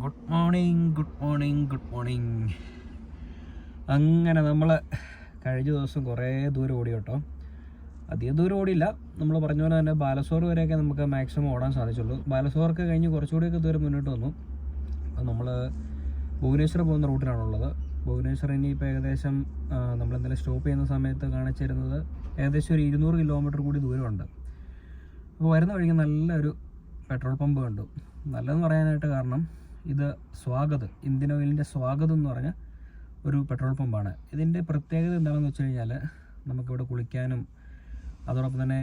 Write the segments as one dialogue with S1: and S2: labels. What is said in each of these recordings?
S1: Good morning. അങ്ങനെ നമ്മൾ കഴിഞ്ഞ ദിവസം കുറേ ദൂരം ഓടി കേട്ടോ. അധികം ദൂരം ഓടിയില്ല. നമ്മൾ പറഞ്ഞ പോലെ തന്നെ ബാലസോർ വരെയൊക്കെ നമുക്ക് മാക്സിമം ഓടാൻ സാധിച്ചുള്ളൂ. ബാലസോറൊക്കെ കഴിഞ്ഞ് കുറച്ചുകൂടിയൊക്കെ ദൂരം മുന്നോട്ട് വന്നു. അപ്പോൾ നമ്മൾ ഭുവനേശ്വർ പോകുന്ന റൂട്ടിലാണുള്ളത്. ഭുവനേശ്വർ ഇനിയിപ്പോൾ ഏകദേശം നമ്മളെന്തായാലും സ്റ്റോപ്പ് ചെയ്യുന്ന സമയത്ത് കാണിച്ചിരുന്നത് ഏകദേശം ഒരു 200 കിലോമീറ്റർ കൂടി ദൂരമുണ്ട്. അപ്പോൾ വരുന്ന വഴിക്ക് നല്ലൊരു പെട്രോൾ പമ്പ് കണ്ടു. നല്ലതെന്ന് പറയാനായിട്ട് കാരണം ഇത് സ്വാഗത്, ഇന്ത്യൻ ഓയിലിൻ്റെ സ്വാഗതം എന്ന് പറഞ്ഞ ഒരു പെട്രോൾ പമ്പാണ്. ഇതിൻ്റെ പ്രത്യേകത എന്താണെന്ന് വെച്ച് കഴിഞ്ഞാൽ നമുക്കിവിടെ കുളിക്കാനും അതോടൊപ്പം തന്നെ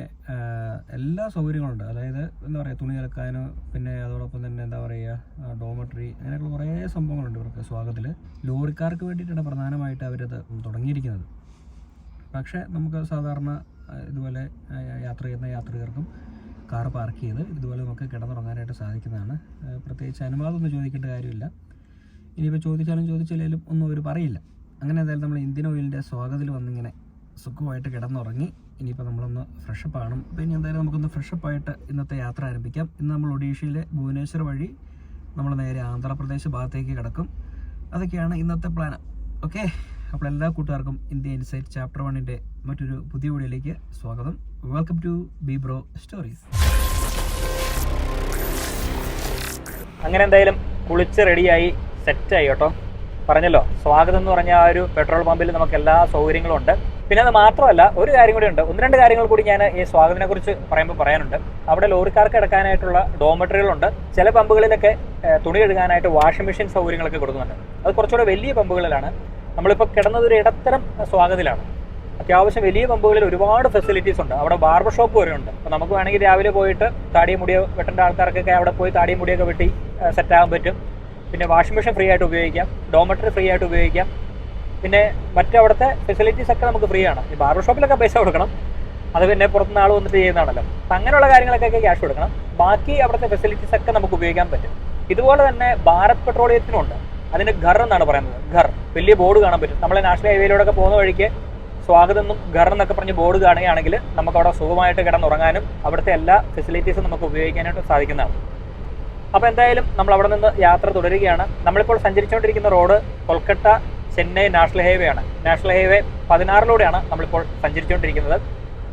S1: എല്ലാ സൗകര്യങ്ങളുണ്ട്. അതായത് എന്താ പറയുക, തുണി അലക്കാനും പിന്നെ അതോടൊപ്പം തന്നെ എന്താ പറയുക ഡോമട്രി, അങ്ങനെയുള്ള കുറേ സംഭവങ്ങളുണ്ട് ഇവർക്ക് സ്വാഗതത്തിൽ. ലോറിക്കാർക്ക് വേണ്ടിയിട്ടാണ് പ്രധാനമായിട്ട് അവരത് തുടങ്ങിയിരിക്കുന്നത്. പക്ഷേ നമുക്ക് സാധാരണ ഇതുപോലെ യാത്ര ചെയ്യുന്ന യാത്രികർക്കും കാർ പാർക്ക് ചെയ്ത് ഇതുപോലെ നമുക്ക് കിടന്നുറങ്ങാനായിട്ട് സാധിക്കുന്നതാണ്. പ്രത്യേകിച്ച് അനുവാദമൊന്നും ചോദിക്കേണ്ട കാര്യമില്ല. ഇനിയിപ്പോൾ ചോദിച്ചില്ലെങ്കിലും ഒന്നും അവർ പറയില്ല. അങ്ങനെ എന്തായാലും നമ്മൾ ഇന്ത്യൻ ഓയിലിൻ്റെ സ്വാഗതത്തിൽ വന്നിങ്ങനെ സുഖമായിട്ട് കിടന്നുറങ്ങി. ഇനിയിപ്പോൾ നമ്മളൊന്ന് ഫ്രഷപ്പ് ആണ്. അപ്പോൾ ഇനി എന്തായാലും നമുക്കൊന്ന് ഫ്രഷപ്പായിട്ട് ഇന്നത്തെ യാത്ര ആരംഭിക്കാം. ഇന്ന് നമ്മൾ ഒഡീഷയിലെ ഭുവനേശ്വർ വഴി നമ്മൾ നേരെ ആന്ധ്രാപ്രദേശ് ഭാഗത്തേക്ക് കിടക്കും. അതൊക്കെയാണ് ഇന്നത്തെ പ്ലാൻ. ഓക്കെ, അപ്പോൾ എല്ലാ കൂട്ടുകാർക്കും ഇന്ത്യ ഇൻസൈറ്റ് ചാപ്റ്റർ 1ൻ്റെ മറ്റൊരു പുതിയ വീഡിയോയിലേക്ക് സ്വാഗതം. Welcome to B bro stories.
S2: അങ്ങനെ എന്തായാലും കുളിച്ച് റെഡിയായി സെറ്റായി കേട്ടോ. പറഞ്ഞല്ലോ, സ്വാഗതം എന്ന് പറഞ്ഞ ആ ഒരു പെട്രോൾ പമ്പിൽ നമുക്ക് എല്ലാ സൗകര്യങ്ങളും ഉണ്ട്. പിന്നെ അത് മാത്രമല്ല, ഒരു കാര്യം കൂടി ഉണ്ട്. 1-2 കാര്യങ്ങൾ കൂടി ഞാൻ ഈ സ്വാഗതത്തിനെ കുറിച്ച് പറയാനുണ്ട്. അവിടെ ലോറിക്കാർക്ക് കിടക്കാനായിട്ടുള്ള ഡോമട്രികളുണ്ട്. ചില പമ്പുകളിലൊക്കെ തുണി കഴുകാനായിട്ട് വാഷിംഗ് മെഷീൻ സൗകര്യങ്ങളൊക്കെ കൊടുക്കുന്നുണ്ട്. അത് കുറച്ചുകൂടെ വലിയ പമ്പുകളിലാണ്. നമ്മളിപ്പോൾ കിടന്നത് ഒരു ഇടത്തരം സ്വാഗതത്തിലാണ്. അത്യാവശ്യം വലിയ പമ്പുകളിൽ ഒരുപാട് ഫെസിലിറ്റീസ് ഉണ്ട്. അവിടെ ബാർബർ ഷോപ്പ് വരെ ഉണ്ട്. അപ്പോൾ നമുക്ക് വേണമെങ്കിൽ രാവിലെ പോയിട്ട് താടിയും മുടിയോ വെട്ടേണ്ട ആൾക്കാർക്കൊക്കെ അവിടെ പോയി താടിയും മുടിയൊക്കെ വെട്ടി സെറ്റാകാൻ പറ്റും. പിന്നെ വാഷിംഗ് മെഷീൻ ഫ്രീ ആയിട്ട് ഉപയോഗിക്കാം, ഡോമട്രി ഫ്രീ ആയിട്ട് ഉപയോഗിക്കാം. പിന്നെ മറ്റവിടുത്തെ ഫെസിലിറ്റീസ് ഒക്കെ നമുക്ക് ഫ്രീ ആണ്. ഈ ബാർബർ ഷോപ്പിലൊക്കെ പൈസ കൊടുക്കണം, അത് പിന്നെ പുറത്തുനിന്ന് ആൾ വന്നിട്ട് ചെയ്യുന്നതാണല്ലോ. അപ്പം അങ്ങനെയുള്ള കാര്യങ്ങളൊക്കെ ക്യാഷ് കൊടുക്കണം. ബാക്കി അവിടുത്തെ ഫെസിലിറ്റീസ് ഒക്കെ നമുക്ക് ഉപയോഗിക്കാൻ പറ്റും. ഇതുപോലെ തന്നെ ഭാരത് പെട്രോളിയത്തിനുണ്ട്. അതിന് ഘർ എന്നാണ് പറയുന്നത്. ഘർ വലിയ ബോർഡ് കാണാൻ പറ്റും. നമ്മൾ നാഷണൽ ഹൈവേയിലൂടെ പോകുന്ന വഴിക്ക് സ്വാഗതം എന്നും ഘർ എന്നൊക്കെ പറഞ്ഞ് ബോർഡ് കാണുകയാണെങ്കിൽ നമുക്ക് അവിടെ സുഖമായിട്ട് കിടന്നുറങ്ങാനും അവിടുത്തെ എല്ലാ ഫെസിലിറ്റീസും നമുക്ക് ഉപയോഗിക്കാനായിട്ട് സാധിക്കുന്നതാണ്. അപ്പോൾ എന്തായാലും നമ്മൾ അവിടെ നിന്ന് യാത്ര തുടരുകയാണ്. നമ്മളിപ്പോൾ സഞ്ചരിച്ചുകൊണ്ടിരിക്കുന്ന road Kolkata Chennai national highway ആണ്. നാഷണൽ ഹൈവേ 16 നമ്മളിപ്പോൾ സഞ്ചരിച്ചുകൊണ്ടിരിക്കുന്നത്.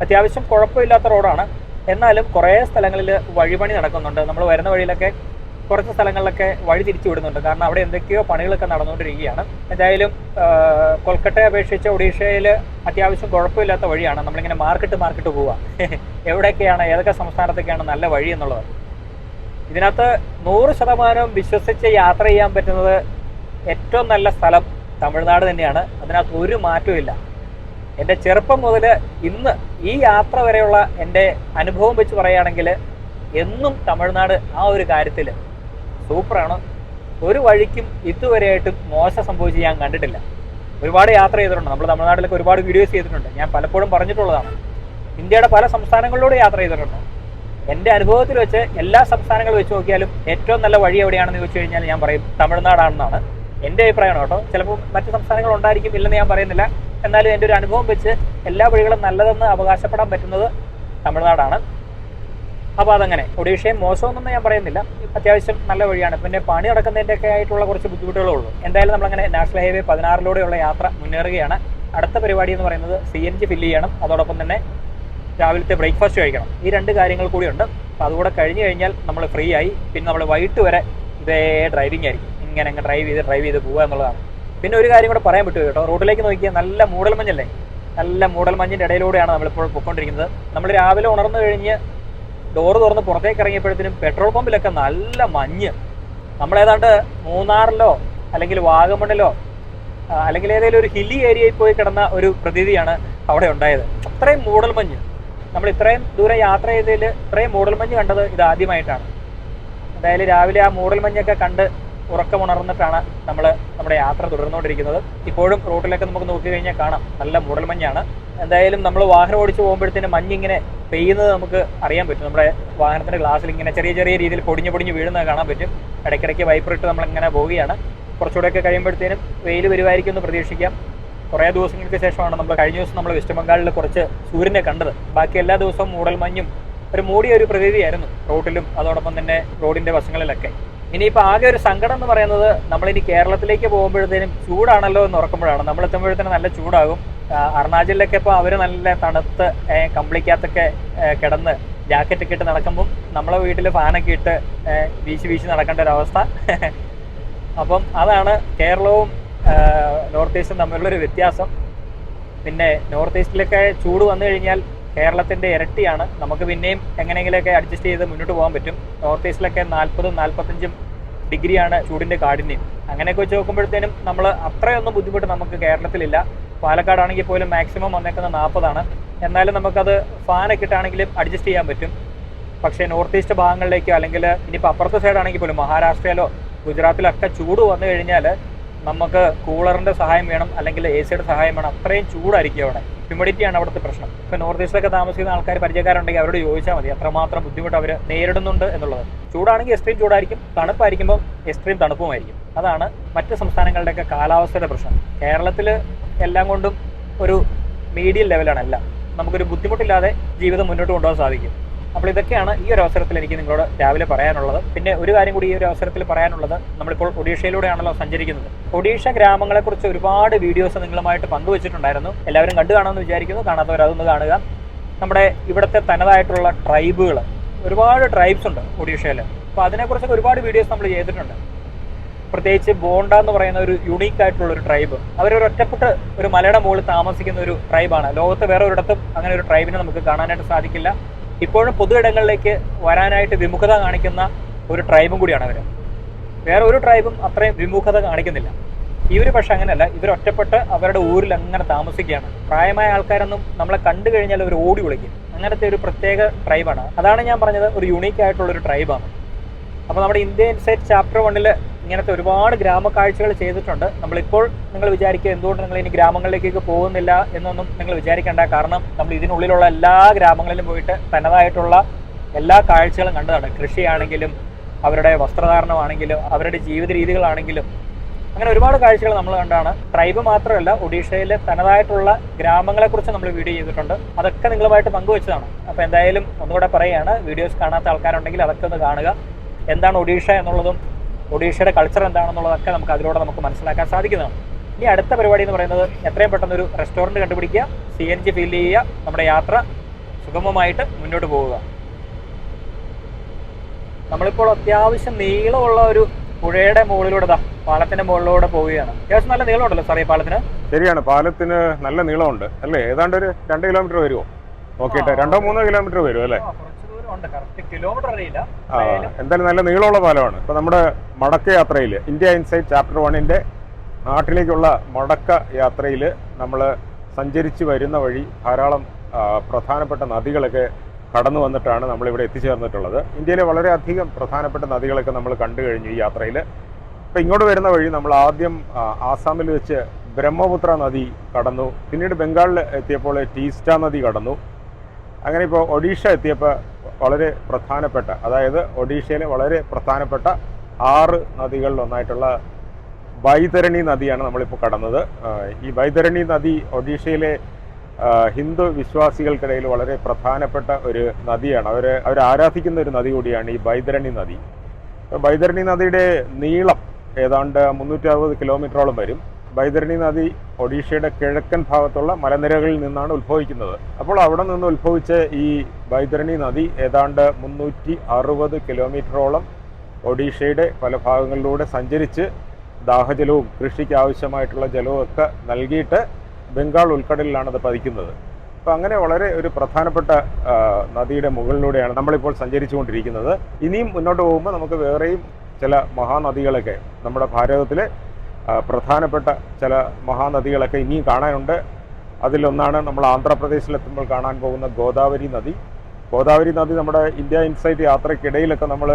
S2: അത്യാവശ്യം കുഴപ്പമില്ലാത്ത റോഡാണ്. എന്നാലും കുറേ സ്ഥലങ്ങളിൽ വഴിപണി നടക്കുന്നുണ്ട്. നമ്മൾ വരുന്ന വഴിയിലൊക്കെ കുറച്ച് സ്ഥലങ്ങളിലൊക്കെ വഴി തിരിച്ചു വിടുന്നുണ്ട്. കാരണം അവിടെ എന്തൊക്കെയോ പണികളൊക്കെ നടന്നുകൊണ്ടിരിക്കുകയാണ്. എന്തായാലും കൊൽക്കത്തയെ അപേക്ഷിച്ച് ഒഡീഷയിൽ അത്യാവശ്യം കുഴപ്പമില്ലാത്ത വഴിയാണ്. നമ്മളിങ്ങനെ മാർക്കറ്റ് പോവുക എവിടെയൊക്കെയാണ് ഏതൊക്കെ സംസ്ഥാനത്തൊക്കെയാണ് നല്ല വഴി എന്നുള്ളത്. ഇതിനകത്ത് 100% വിശ്വസിച്ച് യാത്ര ചെയ്യാൻ പറ്റുന്നത് ഏറ്റവും നല്ല സ്ഥലം തമിഴ്നാട് തന്നെയാണ്. അതിനകത്ത് ഒരു മാറ്റവും ഇല്ല. എൻ്റെ ചെറുപ്പം മുതൽ ഇന്ന് ഈ യാത്ര വരെയുള്ള എൻ്റെ അനുഭവം വെച്ച് പറയുകയാണെങ്കിൽ എന്നും തമിഴ്നാട് ആ ഒരു കാര്യത്തിൽ സൂപ്പറാണ്. ഒരു വഴിക്കും ഇതുവരെയായിട്ടും മോശം സംഭവിച്ച് ഞാൻ കണ്ടിട്ടില്ല. ഒരുപാട് യാത്ര ചെയ്തിട്ടുണ്ട്. നമ്മൾ തമിഴ്നാട്ടിലൊക്കെ ഒരുപാട് വീഡിയോസ് ചെയ്തിട്ടുണ്ട്. ഞാൻ പലപ്പോഴും പറഞ്ഞിട്ടുള്ളതാണ്. ഇന്ത്യയുടെ പല സംസ്ഥാനങ്ങളിലൂടെ യാത്ര ചെയ്തിട്ടുണ്ട്. എൻ്റെ അനുഭവത്തിൽ വെച്ച് എല്ലാ സംസ്ഥാനങ്ങളും വെച്ച് നോക്കിയാലും ഏറ്റവും നല്ല വഴി എവിടെയാണെന്ന് ചോദിച്ചു കഴിഞ്ഞാൽ ഞാൻ പറയും തമിഴ്നാടാണെന്നാണ് എൻ്റെ അഭിപ്രായമാണ് കേട്ടോ. ചിലപ്പോൾ മറ്റ് സംസ്ഥാനങ്ങൾ ഉണ്ടായിരിക്കും, ഇല്ലെന്ന് ഞാൻ പറയുന്നില്ല. എന്നാലും എൻ്റെ ഒരു അനുഭവം വെച്ച് എല്ലാ വഴികളും നല്ലതെന്ന് അവകാശപ്പെടാൻ പറ്റുന്നത് തമിഴ്നാടാണ്. അപ്പോൾ അതങ്ങനെ ഒഡീഷയും മോശമൊന്നും ഞാൻ പറയുന്നില്ല, അത്യാവശ്യം നല്ല വഴിയാണ്. പിന്നെ പണി നടക്കുന്നതിൻ്റെയൊക്കെ ആയിട്ടുള്ള കുറച്ച് ബുദ്ധിമുട്ടുകളേ ഉള്ളൂ. എന്തായാലും നമ്മളങ്ങനെ നാഷണൽ ഹൈവേ 16 യാത്ര മുന്നേറുകയാണ്. അടുത്ത പരിപാടി എന്ന് പറയുന്നത് CNG ഫില്ല് ചെയ്യണം. അതോടൊപ്പം തന്നെ രാവിലത്തെ ബ്രേക്ക്ഫാസ്റ്റ് കഴിക്കണം. ഈ 2 കാര്യങ്ങൾ കൂടിയുണ്ട്. അപ്പോൾ അതുകൂടെ കഴിഞ്ഞ് കഴിഞ്ഞാൽ നമ്മൾ ഫ്രീ ആയി. പിന്നെ നമ്മൾ വൈകിട്ട് വരെ ഇതേ ഡ്രൈവിംഗ് ആയിരിക്കും. ഇങ്ങനെ ഡ്രൈവ് ചെയ്ത് പോകുക എന്നുള്ളതാണ്. പിന്നെ ഒരു കാര്യം കൂടെ പറയാൻ പറ്റുമോ കേട്ടോ. റോഡിലേക്ക് നോക്കിയാൽ നല്ല മൂടൽമഞ്ഞല്ലേ. നല്ല മൂടൽമഞ്ഞിൻ്റെ ഇടയിലൂടെയാണ് നമ്മളിപ്പോൾ പോയിക്കൊണ്ടിരിക്കുന്നത്. നമ്മൾ രാവിലെ ഉണർന്നു കഴിഞ്ഞ് ഡോറ് തുറന്ന് പുറത്തേക്ക് ഇറങ്ങിയപ്പോഴത്തേനും പെട്രോൾ പമ്പിലൊക്കെ നല്ല മഞ്ഞ്. നമ്മളേതാണ്ട് മൂന്നാറിലോ അല്ലെങ്കിൽ വാഗമണ്ണിലോ അല്ലെങ്കിൽ ഏതെങ്കിലും ഒരു ഹില്ലി ഏരിയയിൽ പോയി കിടന്ന ഒരു പ്രതീതിയാണ് അവിടെ ഉണ്ടായത്. അത്രയും മൂടൽമഞ്ഞ്. നമ്മൾ ഇത്രയും ദൂരം യാത്ര ചെയ്തതിൽ ഇത്രയും മൂടൽമഞ്ഞ് കണ്ടത് ഇതാദ്യമായിട്ടാണ്. എന്തായാലും രാവിലെ ആ മൂടൽമഞ്ഞൊക്കെ കണ്ട് ഉറക്കമുണർന്നിട്ടാണ് നമ്മൾ നമ്മുടെ യാത്ര തുടർന്നുകൊണ്ടിരിക്കുന്നത്. ഇപ്പോഴും റോഡിലൊക്കെ നമുക്ക് നോക്കി കഴിഞ്ഞാൽ കാണാം നല്ല മൂടൽമഞ്ഞാണ്. എന്തായാലും നമ്മൾ വാഹനം ഓടിച്ച് പോകുമ്പോഴത്തേനും മഞ്ഞിങ്ങനെ പെയ്യുന്നത് നമുക്ക് അറിയാൻ പറ്റും. നമ്മുടെ വാഹനത്തിൻ്റെ ഗ്ലാസ്സിൽ ഇങ്ങനെ ചെറിയ രീതിയിൽ പൊടിഞ്ഞ് വീഴുന്നത് കാണാൻ പറ്റും. ഇടയ്ക്കിടയ്ക്ക് വൈപ്പറിട്ട് നമ്മളിങ്ങനെ പോവുകയാണ്. കുറച്ചുകൂടെയൊക്കെ കഴിയുമ്പോഴത്തേനും വെയിൽ വരുമായിരിക്കും എന്ന് പ്രതീക്ഷിക്കാം. കുറേ ദിവസങ്ങൾക്ക് ശേഷമാണ് കഴിഞ്ഞ ദിവസം നമ്മൾ വെസ്റ്റ് ബംഗാളിൽ കുറച്ച് സൂര്യനെ കണ്ടത്. ബാക്കി എല്ലാ ദിവസവും മൂടൽമഞ്ഞും ഒരു മൂടിയ ഒരു പ്രതീതിയായിരുന്നു റോഡിലും അതോടൊപ്പം തന്നെ റോഡിൻ്റെ വശങ്ങളിലൊക്കെ. ഇനിയിപ്പോൾ ആകെ ഒരു സങ്കടം എന്ന് പറയുന്നത് നമ്മളിനി കേരളത്തിലേക്ക് പോകുമ്പോഴത്തേനും ചൂടാണല്ലോ എന്ന് ഓർക്കുമ്പോഴാണ്. നമ്മൾ എത്തുമ്പോഴത്തേനും നല്ല ചൂടാകും. അരുണാചലിലൊക്കെ ഇപ്പോൾ അവർ നല്ല തണുത്ത് കമ്പിളിക്കകത്തൊക്കെ കിടന്ന് ജാക്കറ്റൊക്കെ ഇട്ട് നടക്കുമ്പം നമ്മളെ വീട്ടിൽ ഫാനൊക്കെ ഇട്ട് വീശി നടക്കേണ്ട ഒരു അവസ്ഥ. അപ്പം അതാണ് കേരളവും നോർത്ത് ഈസ്റ്റും തമ്മിലുള്ളൊരു വ്യത്യാസം. പിന്നെ നോർത്ത് ഈസ്റ്റിലൊക്കെ ചൂട് വന്നു കഴിഞ്ഞാൽ കേരളത്തിൻ്റെ ഇരട്ടിയാണ്. നമുക്ക് പിന്നെയും എങ്ങനെയെങ്കിലുമൊക്കെ അഡ്ജസ്റ്റ് ചെയ്ത് മുന്നോട്ട് പോകാൻ പറ്റും. നോർത്ത് ഈസ്റ്റിലൊക്കെ 40-45 ഡിഗ്രിയാണ് ചൂടിൻ്റെ കാഠിന്യം. അങ്ങനെയൊക്കെ വെച്ച് നോക്കുമ്പോഴത്തേനും നമ്മൾ അത്രയൊന്നും ബുദ്ധിമുട്ട് നമുക്ക് കേരളത്തിലില്ല. പാലക്കാടാണെങ്കിൽ പോലും മാക്സിമം വന്നേക്കുന്ന 40 എന്നാലും നമുക്കത് ഫാനൊക്കെ ഇട്ടാണെങ്കിലും അഡ്ജസ്റ്റ് ചെയ്യാൻ പറ്റും. പക്ഷേ നോർത്ത് ഈസ്റ്റ് ഭാഗങ്ങളിലേക്കോ അല്ലെങ്കിൽ ഇനിയിപ്പോൾ അപ്പുറത്തെ സൈഡാണെങ്കിൽ പോലും മഹാരാഷ്ട്രയിലോ ഗുജറാത്തിലൊക്കെ ചൂട് വന്നു കഴിഞ്ഞാൽ നമുക്ക് കൂളറിൻ്റെ സഹായം വേണം, അല്ലെങ്കിൽ എ സിയുടെ സഹായം വേണം. അത്രയും ചൂടായിരിക്കും അവിടെ. ഹ്യൂമിഡിറ്റിയാണ് അവിടുത്തെ പ്രശ്നം. ഇപ്പോൾ നോർത്ത് ഈസ്റ്റിലൊക്കെ താമസിക്കുന്ന ആൾക്കാർ പരിചയക്കാരുണ്ടെങ്കിൽ അവരോട് ചോദിച്ചാൽ മതി അത്രമാത്രം ബുദ്ധിമുട്ട് അവർ നേരിടുന്നുണ്ട് എന്നുള്ളത്. ചൂടാണെങ്കിൽ എക്സ്ട്രീം ചൂടായിരിക്കും, തണുപ്പായിരിക്കുമ്പോൾ എക്സ്ട്രീം തണുപ്പുമായിരിക്കും. അതാണ് മറ്റ് സംസ്ഥാനങ്ങളുടെയൊക്കെ കാലാവസ്ഥയുടെ പ്രശ്നം. കേരളത്തിൽ എല്ലാം കൊണ്ടും ഒരു മീഡിയം ലെവലാണ് എല്ലാം. നമുക്കൊരു ബുദ്ധിമുട്ടില്ലാതെ ജീവിതം മുന്നോട്ട് കൊണ്ടുപോകാൻ സാധിക്കും. അപ്പോൾ ഇതൊക്കെയാണ് ഈ ഒരു അവസരത്തിൽ എനിക്ക് നിങ്ങളോട് രാവിലെ പറയാനുള്ളത്. പിന്നെ ഒരു കാര്യം കൂടി ഈ ഒരു അവസരത്തിൽ പറയാനുള്ളത്, നമ്മളിപ്പോൾ ഒഡീഷയിലൂടെയാണല്ലോ സഞ്ചരിക്കുന്നത്. ഒഡീഷ ഗ്രാമങ്ങളെക്കുറിച്ച് ഒരുപാട് വീഡിയോസ് നിങ്ങളുമായിട്ട് പങ്കുവച്ചിട്ടുണ്ടായിരുന്നു. എല്ലാവരും കണ്ടു കാണുമെന്ന് വിചാരിക്കുന്നു. കാണാത്തവർ അതൊന്ന് കാണുക. നമ്മുടെ ഇവിടുത്തെ തനതായിട്ടുള്ള ട്രൈബുകൾ, ഒരുപാട് ട്രൈബ്സ് ഉണ്ട് ഒഡീഷയിൽ. അപ്പോൾ അതിനെക്കുറിച്ചൊക്കെ ഒരുപാട് വീഡിയോസ് നമ്മൾ ചെയ്തിട്ടുണ്ട്. പ്രത്യേകിച്ച് ബോണ്ട എന്ന് പറയുന്ന ഒരു യുണീക്ക് ആയിട്ടുള്ള ഒരു ട്രൈബ്. അവരൊരു ഒറ്റപ്പെട്ട് ഒരു മലയുടെ മുകളിൽ താമസിക്കുന്ന ഒരു ട്രൈബാണ്. ലോകത്ത് വേറെ ഒരിടത്തും അങ്ങനെ ഒരു ട്രൈബിനെ നമുക്ക് കാണാനായിട്ട് സാധിക്കില്ല. ഇപ്പോഴും പൊതു ഇടങ്ങളിലേക്ക് വരാനായിട്ട് വിമുഖത കാണിക്കുന്ന ഒരു ട്രൈബും കൂടിയാണ് അവർ. വേറെ ഒരു ട്രൈബും അത്രയും വിമുഖത കാണിക്കുന്നില്ല. ഇവർ പക്ഷെ അങ്ങനെയല്ല. ഇവർ ഒറ്റപ്പെട്ട് അവരുടെ ഊരിൽ അങ്ങനെ താമസിക്കുകയാണ്. പ്രായമായ ആൾക്കാരൊന്നും നമ്മളെ കണ്ടു കഴിഞ്ഞാൽ അവർ ഓടി വിളിക്കും. അങ്ങനത്തെ ഒരു പ്രത്യേക ട്രൈബാണ്. അതാണ് ഞാൻ പറഞ്ഞത്, ഒരു യുണീക്ക് ആയിട്ടുള്ളൊരു ട്രൈബാണ്. അപ്പോൾ നമ്മുടെ ഇന്ത്യ ഇൻസൈറ്റ് ചാപ്റ്റർ 1 ഇങ്ങനത്തെ ഒരുപാട് ഗ്രാമക്കാഴ്ചകൾ ചെയ്തിട്ടുണ്ട്. നമ്മളിപ്പോൾ നിങ്ങൾ വിചാരിക്കുക എന്തുകൊണ്ട് നിങ്ങൾ ഇനി ഗ്രാമങ്ങളിലേക്കൊക്കെ പോകുന്നില്ല എന്നൊന്നും നിങ്ങൾ വിചാരിക്കേണ്ട. കാരണം നമ്മൾ ഇതിനുള്ളിലുള്ള എല്ലാ ഗ്രാമങ്ങളിലും പോയിട്ട് തനതായിട്ടുള്ള എല്ലാ കാഴ്ചകളും കണ്ടതാണ്. കൃഷിയാണെങ്കിലും അവരുടെ വസ്ത്രധാരണമാണെങ്കിലും അവരുടെ ജീവിത രീതികളാണെങ്കിലും അങ്ങനെ ഒരുപാട് കാഴ്ചകൾ നമ്മൾ കണ്ടാണ്. ട്രൈബ് മാത്രമല്ല, ഒഡീഷയിലെ തനതായിട്ടുള്ള ഗ്രാമങ്ങളെക്കുറിച്ച് നമ്മൾ വീഡിയോ ചെയ്തിട്ടുണ്ട്. അതൊക്കെ നിങ്ങളുമായിട്ട് പങ്കുവെച്ചതാണ്. അപ്പോൾ എന്തായാലും ഒന്നുകൂടെ പറയുകയാണ്, വീഡിയോസ് കാണാത്ത ആൾക്കാരുണ്ടെങ്കിൽ അതൊക്കെ ഒന്ന് കാണുക. എന്താണ് ഒഡീഷ എന്നുള്ളതും ഒഡീഷയുടെ കൾച്ചർ എന്താണെന്നുള്ളതൊക്കെ നമുക്ക് അതിലൂടെ നമുക്ക് മനസ്സിലാക്കാൻ സാധിക്കുന്നതാണ്. ഇനി അടുത്ത പരിപാടി എന്ന് പറയുന്നത് എത്രയും പെട്ടെന്നൊരു റെസ്റ്റോറൻറ്റ് കണ്ടുപിടിക്കുക, CNG ഫീൽ ചെയ്യുക, നമ്മുടെ യാത്ര സുഗമമായിട്ട് മുന്നോട്ട് പോവുക. നമ്മളിപ്പോൾ അത്യാവശ്യം നീളമുള്ള ഒരു പുഴയുടെ മുകളിലൂടെ പാലത്തിന്റെ മുകളിലൂടെ പോവുകയാണ്. അത്യാവശ്യം നല്ല നീളമുണ്ടല്ലോ സാറേ ഈ പാലത്തിന്?
S3: ശരിയാണ്, പാലത്തിന് നല്ല നീളമുണ്ട് അല്ലേ? ഏതാണ്ട് ഒരു 2 കിലോമീറ്റർ വരുമോ നോക്കിയിട്ട്? 2-3 കിലോമീറ്റർ വരും അല്ലേ? എന്തായാലും നല്ല നീളമുള്ള പാലമാണ്. ഇപ്പൊ നമ്മുടെ മടക്ക യാത്രയിൽ, ഇന്ത്യ ഇൻസൈറ്റ് ചാപ്റ്റർ 1 നാട്ടിലേക്കുള്ള മടക്ക യാത്രയിൽ നമ്മൾ സഞ്ചരിച്ച് വരുന്ന വഴി ധാരാളം പ്രധാനപ്പെട്ട നദികളൊക്കെ കടന്നു വന്നിട്ടാണ് നമ്മളിവിടെ എത്തിച്ചേർന്നിട്ടുള്ളത്. ഇന്ത്യയിലെ വളരെയധികം പ്രധാനപ്പെട്ട നദികളൊക്കെ നമ്മൾ കണ്ടു കഴിഞ്ഞു ഈ യാത്രയിൽ. ഇപ്പം ഇങ്ങോട്ട് വരുന്ന വഴി നമ്മൾ ആദ്യം ആസാമിൽ വെച്ച് ബ്രഹ്മപുത്ര നദി കടന്നു. പിന്നീട് ബംഗാളിൽ എത്തിയപ്പോൾ ടീസ്റ്റ നദി കടന്നു. അങ്ങനെ ഇപ്പോൾ ഒഡീഷ എത്തിയപ്പോൾ വളരെ പ്രധാനപ്പെട്ട, അതായത് ഒഡീഷയിലെ വളരെ പ്രധാനപ്പെട്ട 6 നദികളിലൊന്നായിട്ടുള്ള ബൈതരണി നദിയാണ് നമ്മളിപ്പോൾ കടന്നത്. ഈ ബൈതരണി നദി ഒഡീഷയിലെ ഹിന്ദു വിശ്വാസികൾക്കിടയിൽ വളരെ പ്രധാനപ്പെട്ട ഒരു നദിയാണ്. അവർ ആരാധിക്കുന്ന ഒരു നദി കൂടിയാണ് ഈ ബൈതരണി നദി. ബൈതരണി നദിയുടെ നീളം ഏതാണ്ട് 360 കിലോമീറ്ററോളം വരും. ബൈതരണി നദി ഒഡീഷയുടെ കിഴക്കൻ ഭാഗത്തുള്ള മലനിരകളിൽ നിന്നാണ് ഉത്ഭവിക്കുന്നത്. അപ്പോൾ അവിടെ നിന്ന് ഉത്ഭവിച്ച ഈ ബൈതരണി നദി ഏതാണ്ട് 360 കിലോമീറ്ററോളം ഒഡീഷയുടെ പല ഭാഗങ്ങളിലൂടെ സഞ്ചരിച്ച് ദാഹജലവും കൃഷിക്ക് ആവശ്യമായിട്ടുള്ള ജലവും ഒക്കെ നൽകിയിട്ട് ബംഗാൾ ഉൾക്കടലിലാണ് അത് പതിക്കുന്നത്. അപ്പോൾ അങ്ങനെ വളരെ ഒരു പ്രധാനപ്പെട്ട നദിയുടെ മുകളിലൂടെയാണ് നമ്മളിപ്പോൾ സഞ്ചരിച്ചുകൊണ്ടിരിക്കുന്നത്. ഇനിയും മുന്നോട്ട് പോകുമ്പോൾ നമുക്ക് വേറെയും ചില മഹാനദികളൊക്കെ, നമ്മുടെ ഭാരതത്തിലെ പ്രധാനപ്പെട്ട ചില മഹാനദികളൊക്കെ ഇനിയും കാണാനുണ്ട്. അതിലൊന്നാണ് നമ്മൾ ആന്ധ്രാപ്രദേശിലെത്തുമ്പോൾ കാണാൻ പോകുന്ന ഗോദാവരി നദി. ഗോദാവരി നദി നമ്മുടെ ഇന്ത്യ ഇൻസൈറ്റ് യാത്രയ്ക്കിടയിലൊക്കെ നമ്മൾ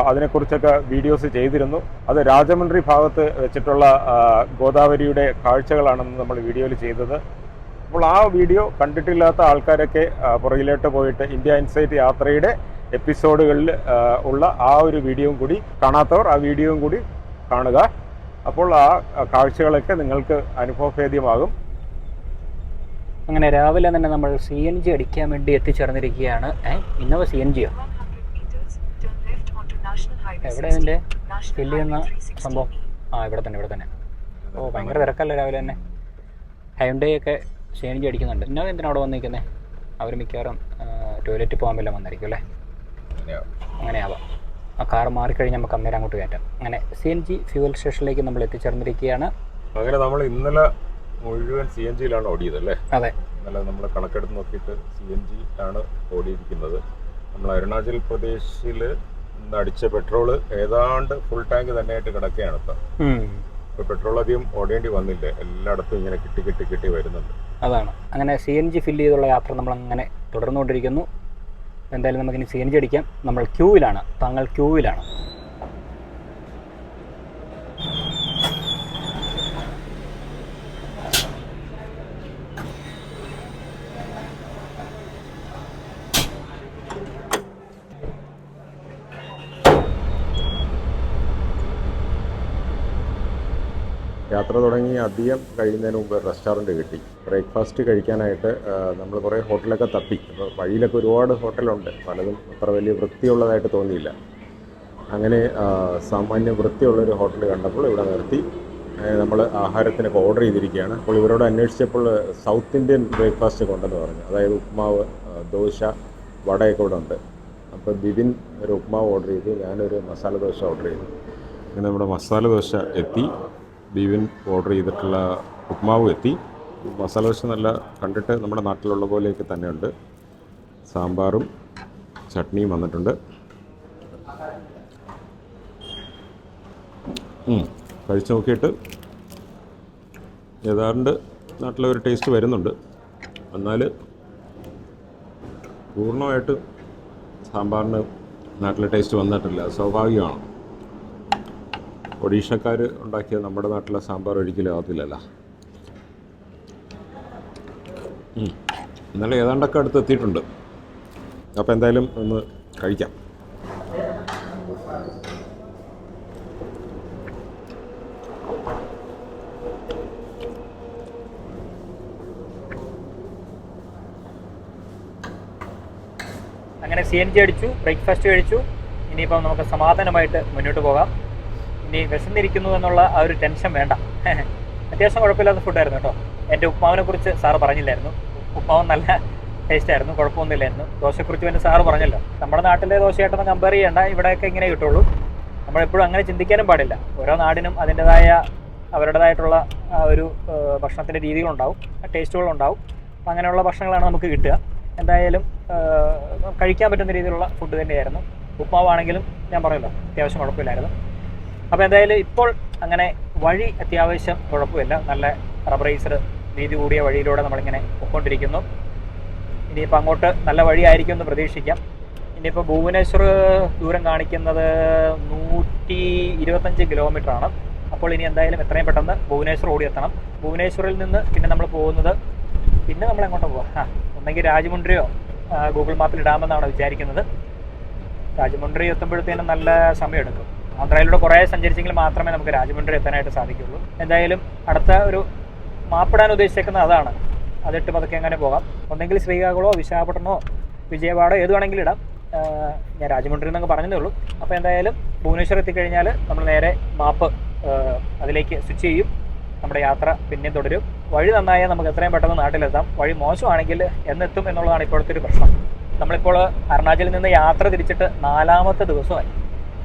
S3: അതിനെക്കുറിച്ചൊക്കെ വീഡിയോസ് ചെയ്തിരുന്നു. അത് രാജമന്ത്രി ഭാഗത്ത് വെച്ചിട്ടുള്ള ഗോദാവരിയുടെ കാഴ്ചകളാണെന്ന് നമ്മൾ വീഡിയോയിൽ ചെയ്തത്. അപ്പോൾ ആ വീഡിയോ കണ്ടിട്ടില്ലാത്ത ആൾക്കാരൊക്കെ പുറകിലോട്ട് പോയിട്ട് ഇന്ത്യ ഇൻസൈറ്റ് യാത്രയുടെ എപ്പിസോഡുകളിൽ ഉള്ള ആ ഒരു വീഡിയോയും കൂടി, കാണാത്തവർ ആ വീഡിയോയും കൂടി കാണുക. അപ്പോൾ ആ കാഴ്ചകളൊക്കെ നിങ്ങൾക്ക് അനുഭവഭേദ്യമാകും.
S2: അങ്ങനെ രാവിലെ തന്നെ നമ്മൾ CNG അടിക്കാൻ വേണ്ടി എത്തിച്ചേർന്നിരിക്കുകയാണ്. ഇന്നോവ CNGയോ? എവിടെ ഇതിൻ്റെ ഫില്ല് ചെയ്യുന്ന സംഭവം? ഇവിടെ തന്നെ. ഓ, ഭയങ്കര തിരക്കല്ലേ രാവിലെ തന്നെ. ഹൈൻഡേ ഒക്കെ ഷേഞ്ച് അടിക്കുന്നുണ്ട്. ഇന്നോവ എന്തിനാണ് അവിടെ വന്നിരിക്കുന്നത്? അവർ മിക്കവാറും ടോയ്ലറ്റിൽ പോകാൻ വല്ലതും വന്നായിരിക്കും അല്ലേ? അങ്ങനെയാവാം. ആ കാർ മാറിക്കഴിഞ്ഞാൽ നമുക്ക് അന്നേരം അങ്ങോട്ട് കയറ്റാം. അങ്ങനെ CNG ഫ്യൂവൽ സ്റ്റേഷനിലേക്ക് നമ്മൾ എത്തിച്ചേർന്നിരിക്കുകയാണ്.
S3: അങ്ങനെ നമ്മൾ ഇന്നലെ മുഴുവൻ CNGയിലാണ് ഓടിയതല്ലേ?
S2: അതെ,
S3: ഇന്നലെ നമ്മൾ കണക്കെടുത്ത് നോക്കിയിട്ട് CNG ആണ് ഓടിയിരിക്കുന്നത്. നമ്മൾ അരുണാചൽ പ്രദേശിൽ നിന്ന് അടിച്ച പെട്രോൾ ഏതാണ്ട് ഫുൾ ടാങ്ക് തന്നെയായിട്ട് കിടക്കുകയാണ് ഇപ്പം. ഇപ്പോൾ പെട്രോൾ അധികം ഓടേണ്ടി വന്നില്ല, എല്ലായിടത്തും ഇങ്ങനെ കിട്ടി വരുന്നുണ്ട്.
S2: അതാണ്. അങ്ങനെ CNG ഫില്ല് ചെയ്തുള്ള യാത്ര നമ്മളങ്ങനെ തുടർന്നുകൊണ്ടിരിക്കുന്നു. എന്തായാലും നമുക്കിനി CNG അടിക്കാം. നമ്മൾ ക്യൂവിലാണ്, താങ്കൾ ക്യൂവിലാണ്.
S3: യാത്ര തുടങ്ങി അധികം കഴിയുന്നതിന് മുമ്പ് റെസ്റ്റോറൻറ്റ് കിട്ടി. ബ്രേക്ക്ഫാസ്റ്റ് കഴിക്കാനായിട്ട് നമ്മൾ കുറേ ഹോട്ടലൊക്കെ തപ്പി. അപ്പോൾ വഴിയിലൊക്കെ ഒരുപാട് ഹോട്ടലുണ്ട്, പലതും അത്ര വലിയ വൃത്തിയുള്ളതായിട്ട് തോന്നിയില്ല. അങ്ങനെ സാമാന്യ വൃത്തിയുള്ളൊരു ഹോട്ടൽ കണ്ടപ്പോൾ ഇവിടെ നിർത്തി നമ്മൾ ആഹാരത്തിനൊക്കെ ഓർഡർ ചെയ്തിരിക്കുകയാണ്. അപ്പോൾ ഇവരോട് അന്വേഷിച്ചപ്പോൾ സൗത്ത് ഇന്ത്യൻ ബ്രേക്ക്ഫാസ്റ്റ് കൊണ്ടെന്ന് പറഞ്ഞു. അതായത് ഉപ്മാവ്, ദോശ, വടയൊക്കെ ഇവിടെ ഉണ്ട്. അപ്പോൾ ബിബിൻ ഒരു ഉപ്മാവ് ഓർഡർ ചെയ്തു, ഞാനൊരു മസാല ദോശ ഓർഡർ ചെയ്തു. അങ്ങനെ നമ്മുടെ മസാല ദോശ എത്തി, ബീവിൻ ഓർഡർ ചെയ്തിട്ടുള്ള ഉപ്മാവ് എത്തി. മസാല ദോശ നല്ല കണ്ടിട്ട് നമ്മുടെ നാട്ടിലുള്ള പോലെയൊക്കെ തന്നെയുണ്ട്. സാമ്പാറും ചട്നിയും വന്നിട്ടുണ്ട്. കഴിച്ച് നോക്കിയിട്ട് ഏതാണ്ട് നാട്ടിലെ ഒരു ടേസ്റ്റ് വരുന്നുണ്ട്. എന്നാൽ പൂർണ്ണമായിട്ട് സാമ്പാറിന് നാട്ടിലെ ടേസ്റ്റ് വന്നിട്ടില്ല, സ്വാഭാവികമാണ്. ഒഡീഷക്കാർ ഉണ്ടാക്കിയ നമ്മുടെ നാട്ടിലെ സാമ്പാർ ഒരിക്കലും ആകത്തില്ലല്ലോ. ഇന്നലെ ഏതാണ്ടൊക്കെ അടുത്ത് എത്തിയിട്ടുണ്ട്. അപ്പോൾ എന്തായാലും ഒന്ന് കഴിക്കാം.
S2: അങ്ങനെ CNG അടിച്ചു, ബ്രേക്ക്ഫാസ്റ്റ് കഴിച്ചു. ഇനിയിപ്പം നമുക്ക് സമാധാനമായിട്ട് മുന്നോട്ട് പോകാം. ഇനി വിശന്നിരിക്കുന്നു എന്നുള്ള ആ ഒരു ടെൻഷൻ വേണ്ട. അത്യാവശ്യം കുഴപ്പമില്ലാത്ത ഫുഡായിരുന്നു കേട്ടോ. എൻ്റെ ഉപ്മാവിനെ കുറിച്ച് സാറ് പറഞ്ഞില്ലായിരുന്നു. ഉപ്മാവ് നല്ല ടേസ്റ്റ് ആയിരുന്നു, കുഴപ്പമൊന്നുമില്ലായിരുന്നു. ദോശയെക്കുറിച്ച് പിന്നെ സാറ് പറഞ്ഞല്ലോ. നമ്മുടെ നാട്ടിലെ ദോശയായിട്ടൊന്നും കമ്പയർ ചെയ്യേണ്ട, ഇവിടെയൊക്കെ ഇങ്ങനെ കിട്ടുള്ളൂ. നമ്മളെപ്പോഴും അങ്ങനെ ചിന്തിക്കാനും പാടില്ല. ഓരോ നാടിനും അതിൻ്റെതായ അവരുടേതായിട്ടുള്ള ആ ഒരു ഭക്ഷണത്തിൻ്റെ രീതികളുണ്ടാവും, ടേസ്റ്റുകളുണ്ടാവും. അപ്പം അങ്ങനെയുള്ള ഭക്ഷണങ്ങളാണ് നമുക്ക് കിട്ടുക. എന്തായാലും കഴിക്കാൻ പറ്റുന്ന രീതിയിലുള്ള ഫുഡ് തന്നെയായിരുന്നു. ഉപ്മാവാണെങ്കിലും ഞാൻ പറയല്ലോ അത്യാവശ്യം കുഴപ്പമില്ലായിരുന്നു. അപ്പോൾ എന്തായാലും ഇപ്പോൾ അങ്ങനെ വഴി അത്യാവശ്യം കുഴപ്പമില്ല. നല്ല റബ്ബറൈസ്ഡ് വീതി കൂടിയ വഴിയിലൂടെ നമ്മളിങ്ങനെ പോയിക്കൊണ്ടിരിക്കുന്നു. ഇനിയിപ്പോൾ അങ്ങോട്ട് നല്ല വഴിയായിരിക്കും എന്ന് പ്രതീക്ഷിക്കാം. ഇനിയിപ്പോൾ ഭുവനേശ്വർ ദൂരം കാണിക്കുന്നത് 125 കിലോമീറ്ററാണ്. അപ്പോൾ ഇനി എന്തായാലും എത്രയും പെട്ടെന്ന് ഭുവനേശ്വർ ഓടിയെത്തണം. ഭുവനേശ്വറിൽ നിന്ന് പിന്നെ നമ്മൾ പോകുന്നത്, പിന്നെ നമ്മൾ എങ്ങോട്ട് പോവാം? ഒന്നെങ്കിൽ രാജമുണ്ട്രിയോ ഗൂഗിൾ മാപ്പിൽ ഇടാമെന്നാണ് വിചാരിക്കുന്നത്. രാജമുണ്ട്രി എത്തുമ്പോഴത്തേനും നല്ല സമയമെടുക്കും. ആന്ധ്രയിലൂടെ കുറേ സഞ്ചരിച്ചെങ്കിൽ മാത്രമേ നമുക്ക് രാജമുണ്ട്രി എത്താനായിട്ട് സാധിക്കുള്ളൂ. എന്തായാലും അടുത്ത ഒരു മാപ്പിടാൻ ഉദ്ദേശിക്കുന്നത് അതാണ്. അതിട്ട് പതുക്കെ എങ്ങനെ പോകാം. ഒന്നെങ്കിൽ ശ്രീകാകുളമോ വിശാഖപട്ടണമോ വിജയവാഡോ ഏത് വേണമെങ്കിലും ഇടാം. ഞാൻ രാജമുണ്ട്രി എന്നൊക്കെ പറഞ്ഞതേ ഉള്ളൂ. അപ്പോൾ എന്തായാലും ഭുവനേശ്വർ എത്തിക്കഴിഞ്ഞാൽ നമ്മൾ നേരെ മാപ്പ് അതിലേക്ക് സ്വിച്ച് ചെയ്യും. നമ്മുടെ യാത്ര പിന്നെയും തുടരും. വഴി നന്നായാൽ നമുക്ക് എത്രയും പെട്ടെന്ന് നാട്ടിലെത്താം. വഴി മോശമാണെങ്കിൽ എന്നെത്തും എന്നുള്ളതാണ് ഇപ്പോഴത്തെ ഒരു പ്രശ്നം. നമ്മളിപ്പോൾ അരുണാചലിൽ നിന്ന് യാത്ര തിരിച്ചിട്ട് 4ാമത്തെ ദിവസമായി.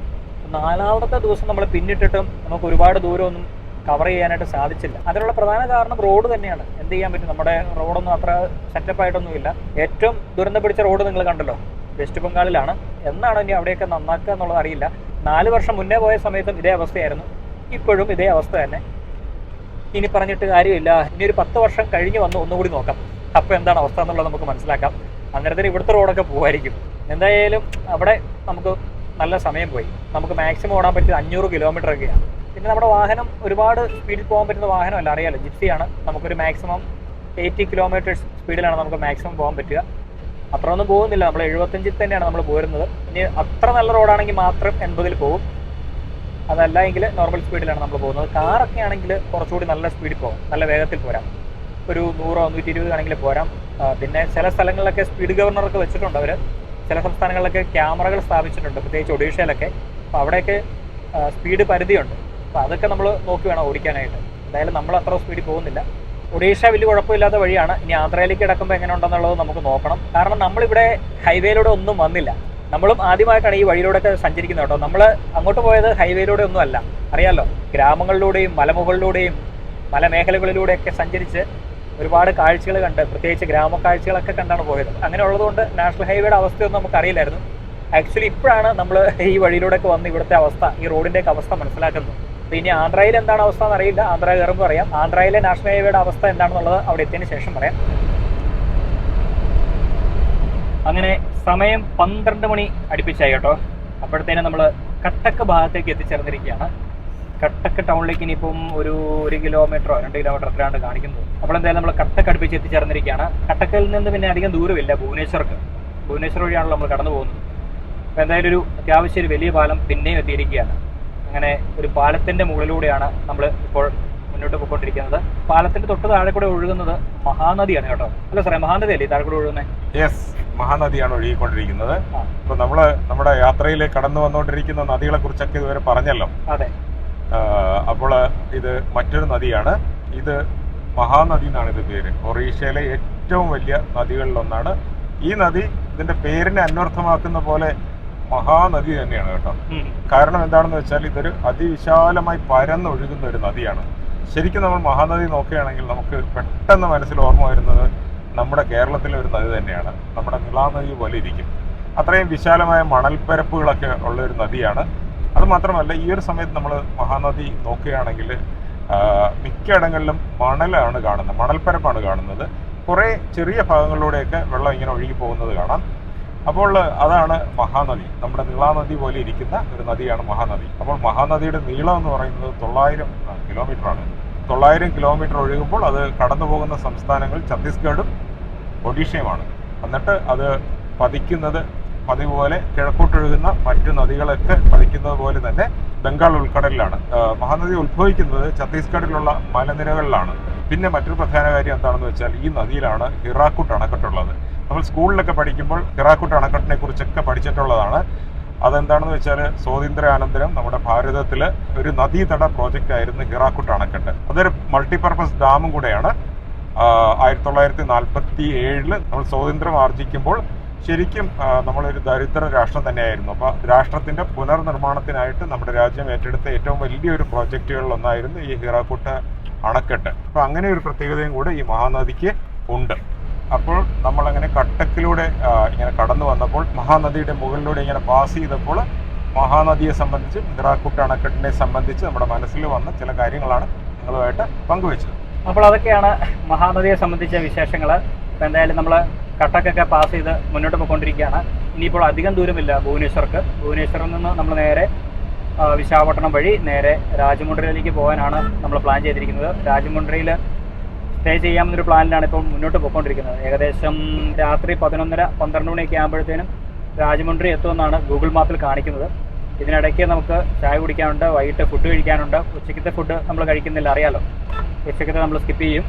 S2: 4ാമത്തെ ദിവസം നമ്മൾ പിന്നിട്ടിട്ടും നമുക്ക് ഒരുപാട് ദൂരമൊന്നും കവർ ചെയ്യാനായിട്ട് സാധിച്ചില്ല. അതിനുള്ള പ്രധാന കാരണം റോഡ് തന്നെയാണ്. എന്ത് ചെയ്യാൻ പറ്റും, നമ്മുടെ റോഡൊന്നും അത്ര സെറ്റപ്പായിട്ടൊന്നുമില്ല. ഏറ്റവും ദുരന്തം പിടിച്ച റോഡ് നിങ്ങൾ കണ്ടല്ലോ, വെസ്റ്റ് ബംഗാളിലാണ്. എന്നാണ് ഇനി അവിടെയൊക്കെ നന്നാക്കുക എന്നുള്ളത് അറിയില്ല. 4 വർഷം മുന്നേ പോയ സമയത്തും ഇതേ അവസ്ഥയായിരുന്നു, ഇപ്പോഴും ഇതേ അവസ്ഥ തന്നെ. ഇനി പറഞ്ഞിട്ട് കാര്യമില്ല. ഇനി ഒരു 10 വർഷം കഴിഞ്ഞ് വന്ന് ഒന്നുകൂടി നോക്കാം, അപ്പോൾ എന്താണ് അവസ്ഥ എന്നുള്ളത് നമുക്ക് മനസ്സിലാക്കാം. അന്നേരത്തിന് ഇവിടുത്തെ റോഡൊക്കെ പോകുമായിരിക്കും. എന്തായാലും അവിടെ നമുക്ക് നല്ല സമയം പോയി. നമുക്ക് മാക്സിമം ഓടാൻ പറ്റിയത് 500 കിലോമീറ്ററൊക്കെയാണ്. പിന്നെ നമ്മുടെ വാഹനം ഒരുപാട് സ്പീഡിൽ പോകാൻ പറ്റുന്ന വാഹനമല്ല, അറിയാമല്ലോ, ജിപ്സിയാണ്. നമുക്കൊരു മാക്സിമം 80 കിലോമീറ്റേഴ്സ് സ്പീഡിലാണ് നമുക്ക് മാക്സിമം പോകാൻ പറ്റുക. അത്രയൊന്നും പോകുന്നില്ല, നമ്മൾ 75 തന്നെയാണ് നമ്മൾ പോരുന്നത്. ഇനി അത്ര നല്ല റോഡാണെങ്കിൽ മാത്രം 80 പോകും. അതല്ല എങ്കിൽ നോർമൽ സ്പീഡിലാണ് നമ്മൾ പോകുന്നത്. കാറൊക്കെ ആണെങ്കിൽ കുറച്ചുകൂടി നല്ല സ്പീഡിൽ പോകാം, നല്ല വേഗത്തിൽ പോരാം. ഒരു 100 120 ആണെങ്കിൽ പോരാം. പിന്നെ ചില സ്ഥലങ്ങളിലൊക്കെ സ്പീഡ് ഗവർണറൊക്കെ വെച്ചിട്ടുണ്ട് അവർ. ചില സംസ്ഥാനങ്ങളിലൊക്കെ ക്യാമറകൾ സ്ഥാപിച്ചിട്ടുണ്ട്, പ്രത്യേകിച്ച് ഒഡീഷയിലൊക്കെ. അപ്പോൾ അവിടെയൊക്കെ സ്പീഡ് പരിധിയുണ്ട്. അപ്പോൾ അതൊക്കെ നമ്മൾ നോക്കി വേണം ഓടിക്കാനായിട്ട്. എന്തായാലും നമ്മൾ അത്ര സ്പീഡിൽ പോകുന്നില്ല. ഒഡീഷ വലിയ കുഴപ്പമില്ലാത്ത വഴിയാണ്. ഇനി ആന്ധ്രയിലേക്ക് കിടക്കുമ്പോൾ എങ്ങനെ ഉണ്ടെന്നുള്ളത് നമുക്ക് നോക്കണം. കാരണം നമ്മളിവിടെ ഹൈവേയിലൂടെ ഒന്നും വന്നില്ല. നമ്മളും ആദ്യമായിട്ടാണ് ഈ വഴിയിലൂടെയൊക്കെ സഞ്ചരിക്കുന്നത് കേട്ടോ. നമ്മൾ അങ്ങോട്ട് പോയത് ഹൈവേയിലൂടെ ഒന്നും അല്ല, അറിയാമല്ലോ. ഗ്രാമങ്ങളിലൂടെയും മലമുകളിലൂടെയും മലമേഖലകളിലൂടെയൊക്കെ സഞ്ചരിച്ച് ഒരുപാട് കാഴ്ചകൾ കണ്ട്, പ്രത്യേകിച്ച് ഗ്രാമക്കാഴ്ചകളൊക്കെ കണ്ടാണ് പോയത്. അങ്ങനെ ഉള്ളതുകൊണ്ട് നാഷണൽ ഹൈവേയുടെ അവസ്ഥയൊന്നും നമുക്ക് അറിയില്ലായിരുന്നു. ആക്ച്വലി ഇപ്പോഴാണ് നമ്മൾ ഈ വഴിയിലൂടെയൊക്കെ വന്ന് ഇവിടുത്തെ അവസ്ഥ, ഈ റോഡിൻ്റെയൊക്കെ അവസ്ഥ മനസ്സിലാക്കുന്നത്. അപ്പോൾ ഇനി ആന്ധ്രയിൽ എന്താണ് അവസ്ഥ എന്നറിയില്ല, ആന്ധ്ര കയറുമ്പോൾ അറിയാം. ആന്ധ്രയിലെ നാഷണൽ ഹൈവേയുടെ അവസ്ഥ എന്താണെന്നുള്ളത് അവിടെ എത്തിയതിന് ശേഷം പറയാം. അങ്ങനെ സമയം 12 മണി അടുപ്പിച്ചായി കേട്ടോ. അപ്പോഴത്തേനും നമ്മൾ കട്ടക്ക് ഭാഗത്തേക്ക് എത്തിച്ചേർന്നിരിക്കുകയാണ്. കട്ടക്ക് ടൗണിലേക്ക് ഇനിയിപ്പം ഒരു 1 കിലോമീറ്ററോ 2 കിലോമീറ്റർ എത്രയാണ് കാണിക്കുന്നത്. അപ്പോൾ എന്തായാലും നമ്മൾ കട്ടക്ക് അടുപ്പിച്ച് എത്തിച്ചേർന്നിരിക്കുകയാണ്. കട്ടക്കിൽ നിന്ന് പിന്നെ അധികം ദൂരമില്ല ഭുവനേശ്വർ വഴിയാണല്ലോ നമ്മൾ കടന്നു പോകുന്നത്. അപ്പോൾ എന്തായാലും ഒരു അത്യാവശ്യം ഒരു വലിയ പാലം പിന്നെയും എത്തിയിരിക്കുകയാണ്. അങ്ങനെ ഒരു പാലത്തിൻ്റെ മുകളിലൂടെയാണ് നമ്മൾ ഇപ്പോൾ മുന്നോട്ട് പോയിക്കൊണ്ടിരിക്കുന്നത്. പാലത്തിൻ്റെ തൊട്ട് താഴെ കൂടെ ഒഴുകുന്നത് മഹാനദിയാണ് കേട്ടോ. അല്ല സാറേ, മഹാനദി അല്ലേ താഴെ കൂടെ ഒഴുകുന്നത്?
S3: യെസ്, മഹാനദിയാണ് ഒഴുകിക്കൊണ്ടിരിക്കുന്നത്. ഇപ്പൊ നമ്മള് നമ്മുടെ യാത്രയിൽ കടന്നു വന്നുകൊണ്ടിരിക്കുന്ന നദികളെ കുറിച്ചൊക്കെ ഇതുവരെ പറഞ്ഞല്ലോ.
S2: അതെ.
S3: അപ്പോൾ ഇത് മറ്റൊരു നദിയാണ്. ഇത് മഹാനദി എന്നാണ് ഇത് പേര്. ഒറീസയിലെ ഏറ്റവും വലിയ നദികളിലൊന്നാണ് ഈ നദി. ഇതിന്റെ പേരിനെ അന്വർത്ഥമാക്കുന്ന പോലെ മഹാനദി തന്നെയാണ് കേട്ടോ. കാരണം എന്താണെന്ന് വെച്ചാൽ ഇതൊരു അതിവിശാലമായി പരന്നൊഴുകുന്ന ഒരു നദിയാണ്. ശരിക്കും നമ്മൾ മഹാനദി നോക്കുകയാണെങ്കിൽ നമുക്ക് പെട്ടെന്ന് മനസ്സിൽ ഓർമ്മ വരുന്നത് നമ്മുടെ കേരളത്തിലെ ഒരു നദി തന്നെയാണ്. നമ്മുടെ നിളാനദി പോലെ ഇരിക്കും. അത്രയും വിശാലമായ മണൽപ്പരപ്പുകളൊക്കെ ഉള്ള ഒരു നദിയാണ്. അതുമാത്രമല്ല, ഈ ഒരു സമയത്ത് നമ്മൾ മഹാനദി നോക്കുകയാണെങ്കിൽ മിക്കയിടങ്ങളിലും മണലാണ് കാണുന്നത്, മണൽപ്പരപ്പാണ് കാണുന്നത്. കുറേ ചെറിയ ഭാഗങ്ങളിലൂടെയൊക്കെ വെള്ളം ഇങ്ങനെ ഒഴുകി പോകുന്നത് കാണാം. അപ്പോൾ അതാണ് മഹാനദി. നമ്മുടെ നിളാനദി പോലെ ഇരിക്കുന്ന ഒരു നദിയാണ് മഹാനദി. അപ്പോൾ മഹാനദിയുടെ നീളം എന്ന് പറയുന്നത് 900 കിലോമീറ്ററാണ്. 900 കിലോമീറ്റർ ഒഴുകുമ്പോൾ അത് കടന്നു പോകുന്ന സംസ്ഥാനങ്ങൾ ഛത്തീസ്ഗഡും ഒഡീഷയുമാണ്. എന്നിട്ട് അത് പതിക്കുന്നത് പതിവ് പോലെ കിഴക്കോട്ടൊഴുകുന്ന മറ്റു നദികളൊക്കെ പതിക്കുന്നത് പോലെ തന്നെ ബംഗാൾ ഉൾക്കടലിലാണ്. മഹാനദി ഉത്ഭവിക്കുന്നത് ഛത്തീസ്ഗഡിലുള്ള മലനിരകളിലാണ്. പിന്നെ മറ്റൊരു പ്രധാന കാര്യം എന്താണെന്ന് വെച്ചാൽ ഈ നദിയിലാണ് ഹിറാക്കുട്ട് അണക്കെട്ടുള്ളത്. നമ്മൾ സ്കൂളിലൊക്കെ പഠിക്കുമ്പോൾ ഹിറാക്കുട്ട് അണക്കെട്ടിനെ കുറിച്ചൊക്കെ പഠിച്ചിട്ടുള്ളതാണ്. അതെന്താണെന്ന് വെച്ചാൽ സ്വാതന്ത്ര്യാനന്തരം നമ്മുടെ ഭാരതത്തിൽ ഒരു നദീതട പ്രോജക്റ്റ് ആയിരുന്നു ഹിറാക്കുട്ട് അണക്കെട്ട്. അതൊരു മൾട്ടിപർപ്പസ് ഡാമും കൂടെയാണ്. 1947 നമ്മൾ സ്വാതന്ത്ര്യം ആർജിക്കുമ്പോൾ ശരിക്കും നമ്മളൊരു ദരിദ്ര രാഷ്ട്രം തന്നെയായിരുന്നു. അപ്പോൾ രാഷ്ട്രത്തിന്റെ പുനർനിർമ്മാണത്തിനായിട്ട് നമ്മുടെ രാജ്യം ഏറ്റെടുത്ത ഏറ്റവും വലിയൊരു പ്രോജക്റ്റുകളിലൊന്നായിരുന്നു ഈ ഹിറാക്കുട്ട് അണക്കെട്ട്. അപ്പോൾ അങ്ങനെ ഒരു പ്രത്യേകതയും കൂടെ ഈ മഹാനദിക്ക് ഉണ്ട്. അപ്പോൾ നമ്മളങ്ങനെ കട്ടക്കിലൂടെ ഇങ്ങനെ കടന്നു വന്നപ്പോൾ മഹാനദിയുടെ മുകളിലൂടെ ഇങ്ങനെ പാസ് ചെയ്തപ്പോൾ മഹാനദിയെ സംബന്ധിച്ച് ഹിറാക്കുട്ട് അണക്കെട്ടിനെ സംബന്ധിച്ച് നമ്മുടെ മനസ്സിൽ വന്ന ചില കാര്യങ്ങളാണ് നിങ്ങളുമായിട്ട് പങ്കുവെച്ചത്.
S2: അപ്പോൾ അതൊക്കെയാണ് മഹാനദിയെ സംബന്ധിച്ച വിശേഷങ്ങൾ. അപ്പോൾ എന്തായാലും നമ്മൾ കട്ടക്കൊക്കെ പാസ് ചെയ്ത് മുന്നോട്ട് പോയിക്കൊണ്ടിരിക്കുകയാണ്. ഇനിയിപ്പോൾ അധികം ദൂരമില്ല ഭുവനേശ്വറിൽ നിന്ന് നമ്മൾ നേരെ വിശാഖപട്ടണം വഴി നേരെ രാജമുണ്ട്രിയിലേക്ക് പോകാനാണ് നമ്മൾ പ്ലാൻ ചെയ്തിരിക്കുന്നത്. രാജമുണ്ട്രിയിൽ സ്റ്റേ ചെയ്യാമെന്നൊരു പ്ലാനിലാണ് ഇപ്പോൾ മുന്നോട്ട് പോയിക്കൊണ്ടിരിക്കുന്നത്. ഏകദേശം രാത്രി 11:30-12 മണിയൊക്കെ ആകുമ്പോഴത്തേനും രാജമുണ്ട്രി എത്തുമെന്നാണ് ഗൂഗിൾ മാപ്പിൽ കാണിക്കുന്നത്. ഇതിനിടയ്ക്ക് നമുക്ക് ചായ കുടിക്കാനുണ്ട്, വൈകിട്ട് ഫുഡ് കഴിക്കാനുണ്ട്. ഉച്ചയ്ക്കത്തെ ഫുഡ് നമ്മൾ കഴിക്കുന്നില്ല, അറിയാലോ. ഉച്ചയ്ക്കത്തെ നമ്മൾ സ്കിപ്പ് ചെയ്യും.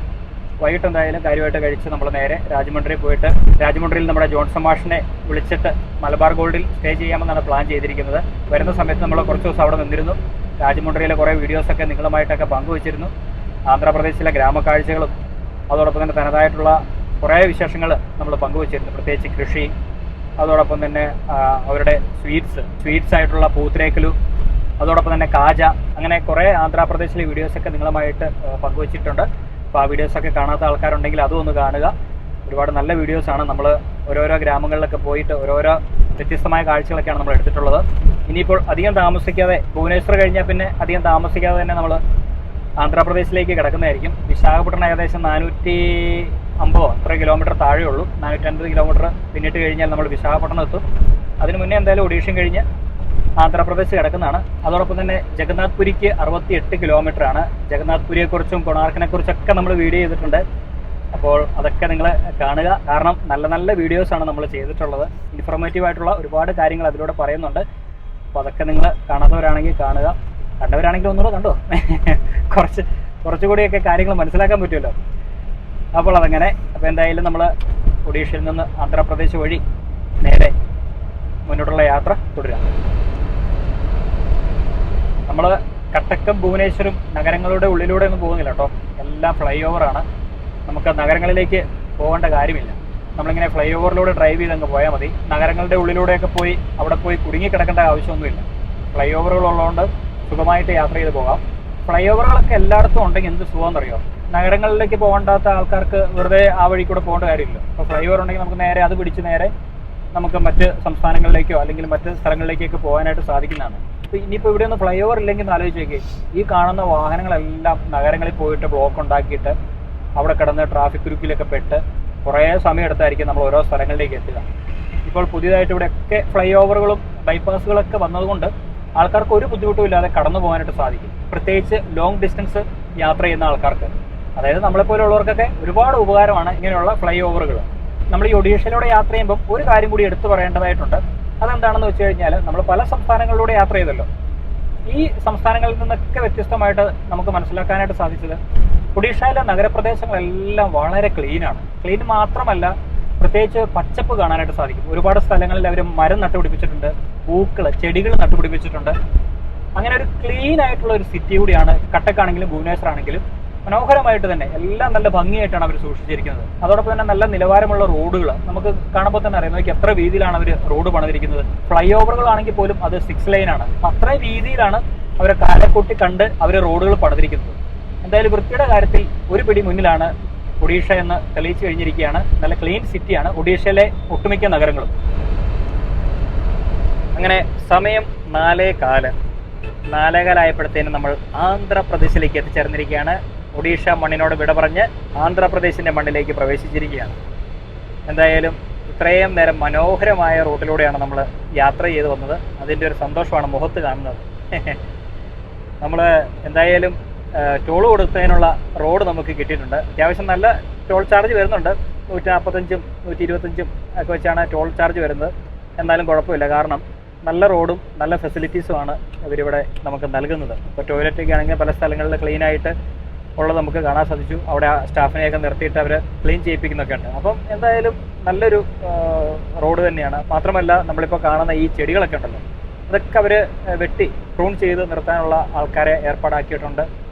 S2: വൈകിട്ട് എന്തായാലും കാര്യമായിട്ട് കഴിച്ച് നമ്മൾ നേരെ രാജമുണ്ട്രി പോയിട്ട് രാജമുണ്ട്രിയിൽ നമ്മുടെ ജോൺസൺ മാഷിനെ വിളിച്ചിട്ട് മലബാർ ഗോൾഡിൽ സ്റ്റേ ചെയ്യാമെന്നാണ് പ്ലാൻ ചെയ്തിരിക്കുന്നത്. വരുന്ന സമയത്ത് നമ്മൾ കുറച്ച് ദിവസം അവിടെ നിന്നിരുന്നു. രാജമുണ്ട്രിയിലെ കുറേ വീഡിയോസൊക്കെ നിങ്ങളുമായിട്ടൊക്കെ പങ്കുവച്ചിരുന്നു. ആന്ധ്രാപ്രദേശിലെ ഗ്രാമക്കാഴ്ചകളും അതോടൊപ്പം തന്നെ തനതായിട്ടുള്ള കുറേ വിശേഷങ്ങൾ നമ്മൾ പങ്കുവച്ചിരുന്നു. പ്രത്യേകിച്ച് കൃഷി, അതോടൊപ്പം തന്നെ അവരുടെ സ്വീറ്റ്സ് ആയിട്ടുള്ള പൂത്തിരേക്കലു, അതോടൊപ്പം തന്നെ കാജ, അങ്ങനെ കുറേ ആന്ധ്രാപ്രദേശിലെ വീഡിയോസൊക്കെ നിങ്ങളുമായിട്ട് പങ്കുവച്ചിട്ടുണ്ട്. അപ്പോൾ ആ വീഡിയോസൊക്കെ കാണാത്ത ആൾക്കാരുണ്ടെങ്കിൽ അതും ഒന്ന് കാണുക. ഒരുപാട് നല്ല വീഡിയോസാണ്. നമ്മൾ ഓരോരോ ഗ്രാമങ്ങളിലൊക്കെ പോയിട്ട് ഓരോരോ വ്യത്യസ്തമായ കാഴ്ചകളൊക്കെയാണ് നമ്മൾ എടുത്തിട്ടുള്ളത്. ഇനിയിപ്പോൾ അധികം താമസിക്കാതെ, ഭുവനേശ്വർ കഴിഞ്ഞാൽ പിന്നെ അധികം താമസിക്കാതെ തന്നെ നമ്മൾ ആന്ധ്രാപ്രദേശിലേക്ക് കിടക്കുന്നതായിരിക്കും. വിശാഖപട്ടണം ഏകദേശം 450 അത്ര കിലോമീറ്റർ താഴെ ഉള്ളൂ. 450 കിലോമീറ്റർ പിന്നിട്ട് കഴിഞ്ഞാൽ നമ്മൾ വിശാഖപട്ടണം എത്തും. അതിന് മുന്നേ എന്തായാലും ഒഡീഷയും കഴിഞ്ഞ് ആന്ധ്രാപ്രദേശ് കിടക്കുന്നതാണ്. അതോടൊപ്പം തന്നെ ജഗന്നാഥ് പുരിക്ക് 68 കിലോമീറ്ററാണ്. ജഗന്നാഥ് പുരിയെക്കുറിച്ചും കൊണാർക്കിനെ കുറിച്ചൊക്കെ നമ്മൾ വീഡിയോ ചെയ്തിട്ടുണ്ട്. അപ്പോൾ അതൊക്കെ നിങ്ങൾ കാണുക. കാരണം നല്ല നല്ല വീഡിയോസാണ് നമ്മൾ ചെയ്തിട്ടുള്ളത്. ഇൻഫോർമേറ്റീവ് ആയിട്ടുള്ള ഒരുപാട് കാര്യങ്ങൾ അതിലൂടെ പറയുന്നുണ്ട്. അപ്പോൾ അതൊക്കെ നിങ്ങൾ കാണാത്തവരാണെങ്കിൽ കാണുക, കണ്ടവരാണെങ്കിൽ ഒന്നുകൂടെ കണ്ടോ. കുറച്ചുകൂടിയൊക്കെ കാര്യങ്ങൾ മനസ്സിലാക്കാൻ പറ്റുമല്ലോ. അപ്പോൾ അതങ്ങനെ. അപ്പോൾ എന്തായാലും നമ്മൾ ഒഡീഷയിൽ നിന്ന് ആന്ധ്രാപ്രദേശ് വഴി നേരെ മുന്നോട്ടുള്ള യാത്ര തുടരാം. നമ്മൾ കട്ടക്കും ഭുവനേശ്വരും നഗരങ്ങളുടെ ഉള്ളിലൂടെ ഒന്നും പോകുന്നില്ല കേട്ടോ. എല്ലാം ഫ്ലൈ ഓവറാണ്. നമുക്ക് നഗരങ്ങളിലേക്ക് പോകേണ്ട കാര്യമില്ല. നമ്മളിങ്ങനെ ഫ്ലൈ ഓവറിലൂടെ ഡ്രൈവ് ചെയ്ത് അങ്ങ് പോയാൽ മതി. നഗരങ്ങളുടെ ഉള്ളിലൂടെയൊക്കെ പോയി അവിടെ പോയി കുടുങ്ങി കിടക്കേണ്ട ആവശ്യമൊന്നുമില്ല. ഫ്ലൈ ഓവറുകൾ ഉള്ളതുകൊണ്ട് സുഖമായിട്ട് യാത്ര ചെയ്ത് പോകാം. ഫ്ലൈ ഓവറുകളൊക്കെ എല്ലായിടത്തും ഉണ്ടെങ്കിൽ എന്ത് സുഖമെന്നറിയോ. നഗരങ്ങളിലേക്ക് പോകേണ്ടാത്ത ആൾക്കാർക്ക് വെറുതെ ആ വഴി കൂടെ പോകേണ്ട കാര്യമില്ല. അപ്പോൾ ഫ്ലൈ ഓവർ ഉണ്ടെങ്കിൽ നമുക്ക് നേരെ അത് പിടിച്ച് നേരെ നമുക്ക് മറ്റ് സംസ്ഥാനങ്ങളിലേക്കോ അല്ലെങ്കിൽ മറ്റ് സ്ഥലങ്ങളിലേക്കൊക്കെ പോകാനായിട്ട് സാധിക്കുന്നതാണ്. അപ്പോൾ ഇനിയിപ്പോൾ ഇവിടെ ഒന്നും ഫ്ലൈ ഓവർ ഇല്ലെങ്കിൽ ആലോചിച്ച് നോക്കി, ഈ കാണുന്ന വാഹനങ്ങളെല്ലാം നഗരങ്ങളിൽ പോയിട്ട് ബ്ലോക്ക് ഉണ്ടാക്കിയിട്ട് അവിടെ കിടന്ന് ട്രാഫിക് കുരുക്കിലൊക്കെ പെട്ട് കുറേ സമയം എടുത്തായിരിക്കും നമ്മൾ ഓരോ സ്ഥലങ്ങളിലേക്ക് എത്തുക. ഇപ്പോൾ പുതിയതായിട്ട് ഇവിടെയൊക്കെ ഫ്ലൈ ഓവറുകളും ബൈപ്പാസുകളൊക്കെ വന്നതുകൊണ്ട് ആൾക്കാർക്ക് ഒരു ബുദ്ധിമുട്ടും ഇല്ലാതെ കടന്നു പോകാനായിട്ട് സാധിക്കും. പ്രത്യേകിച്ച് ലോങ് ഡിസ്റ്റൻസ് യാത്ര ചെയ്യുന്ന ആൾക്കാർക്ക്, അതായത് നമ്മളെപ്പോലുള്ളവർക്കൊക്കെ ഒരുപാട് ഉപകാരമാണ് ഇങ്ങനെയുള്ള ഫ്ലൈ ഓവറുകൾ. നമ്മൾ ഈ ഒഡീഷയിലൂടെ യാത്ര ചെയ്യുമ്പോൾ ഒരു കാര്യം കൂടി എടുത്തു പറയേണ്ടതായിട്ടുണ്ട്. അതെന്താണെന്ന് വെച്ച് കഴിഞ്ഞാൽ, നമ്മൾ പല സംസ്ഥാനങ്ങളിലൂടെ യാത്ര ചെയ്തല്ലോ. ഈ സംസ്ഥാനങ്ങളിൽ നിന്നൊക്കെ വ്യത്യസ്തമായിട്ട് നമുക്ക് മനസ്സിലാക്കാനായിട്ട് സാധിച്ചത് ഒഡീഷയിലെ നഗരപ്രദേശങ്ങളെല്ലാം വളരെ ക്ലീനാണ്. ക്ലീൻ മാത്രമല്ല, പ്രത്യേകിച്ച് പച്ചപ്പ് കാണാനായിട്ട് സാധിക്കും. ഒരുപാട് സ്ഥലങ്ങളിൽ അവർ മരം നട്ടുപിടിപ്പിച്ചിട്ടുണ്ട്, പൂക്കൾ, ചെടികൾ നട്ടുപിടിപ്പിച്ചിട്ടുണ്ട്. അങ്ങനെ ഒരു ക്ലീൻ ആയിട്ടുള്ള ഒരു സിറ്റി കൂടിയാണ് കട്ടക്കാണെങ്കിലും ഭുവനേശ്വർ ആണെങ്കിലും. മനോഹരമായിട്ട് തന്നെ എല്ലാം നല്ല ഭംഗിയായിട്ടാണ് അവർ സൂക്ഷിച്ചിരിക്കുന്നത്. അതോടൊപ്പം തന്നെ നല്ല നിലവാരമുള്ള റോഡുകൾ നമുക്ക് കാണുമ്പോൾ തന്നെ അറിയാം. നോക്കി എത്ര വീതിയിലാണ് അവർ റോഡ് പണിതിരിക്കുന്നത്. ഫ്ലൈ ഓവറുകളാണെങ്കിൽ പോലും അത് 6 ലൈനാണ്. അത്രയും രീതിയിലാണ് അവരെ കാലക്കൂട്ടി കണ്ട് അവർ റോഡുകൾ പണിതിരിക്കുന്നത്. എന്തായാലും വൃത്തിയുടെ കാര്യത്തിൽ ഒരു പിടി മുന്നിലാണ് ഒഡീഷ എന്ന് തെളിയിച്ചു കഴിഞ്ഞിരിക്കുകയാണ്. നല്ല ക്ലീൻ സിറ്റിയാണ് ഒഡീഷയിലെ ഒട്ടുമിക്ക നഗരങ്ങളും. അങ്ങനെ സമയം 4:15 നമ്മൾ ആന്ധ്രാപ്രദേശിലേക്ക് എത്തിച്ചേർന്നിരിക്കുകയാണ്. ഒഡീഷ മണ്ണിനോട് വിട പറഞ്ഞ് ആന്ധ്രാപ്രദേശിൻ്റെ മണ്ണിലേക്ക് പ്രവേശിച്ചിരിക്കുകയാണ്. എന്തായാലും ഇത്രയും നേരം മനോഹരമായ റൂട്ടിലൂടെയാണ് നമ്മൾ യാത്ര ചെയ്ത് വന്നത്. അതിൻ്റെ ഒരു സന്തോഷമാണ് മുഖത്ത് കാണുന്നത്. നമ്മൾ എന്തായാലും ടോൾ കൊടുത്തതിനുള്ള റോഡ് നമുക്ക് കിട്ടിയിട്ടുണ്ട്. അത്യാവശ്യം നല്ല ടോൾ ചാർജ് വരുന്നുണ്ട്. 145, 125 ഒക്കെ വെച്ചാണ് ടോൾ ചാർജ് വരുന്നത്. എന്നാലും കുഴപ്പമില്ല, കാരണം നല്ല റോഡും നല്ല ഫെസിലിറ്റീസുമാണ് ഇവരിവിടെ നമുക്ക് നൽകുന്നത്. ഇപ്പോൾ ടോയ്ലറ്റൊക്കെ ആണെങ്കിൽ പല സ്ഥലങ്ങളിൽ ക്ലീനായിട്ട് ഉള്ളത് നമുക്ക് കാണാൻ സാധിച്ചു. അവിടെ സ്റ്റാഫിനെയൊക്കെ നിർത്തിയിട്ട് അവർ ക്ലീൻ ചെയ്യിപ്പിക്കുന്നൊക്കെ ഉണ്ട്. അപ്പം എന്തായാലും നല്ലൊരു റോഡ് തന്നെയാണ്. മാത്രമല്ല, നമ്മളിപ്പോൾ കാണുന്ന ഈ ചെടികളൊക്കെ ഉണ്ടല്ലോ, അതൊക്കെ അവർ വെട്ടി പ്രൂൺ ചെയ്ത് നിർത്താനുള്ള ആൾക്കാരെ ഏർപ്പാടാക്കിയിട്ടുണ്ട്.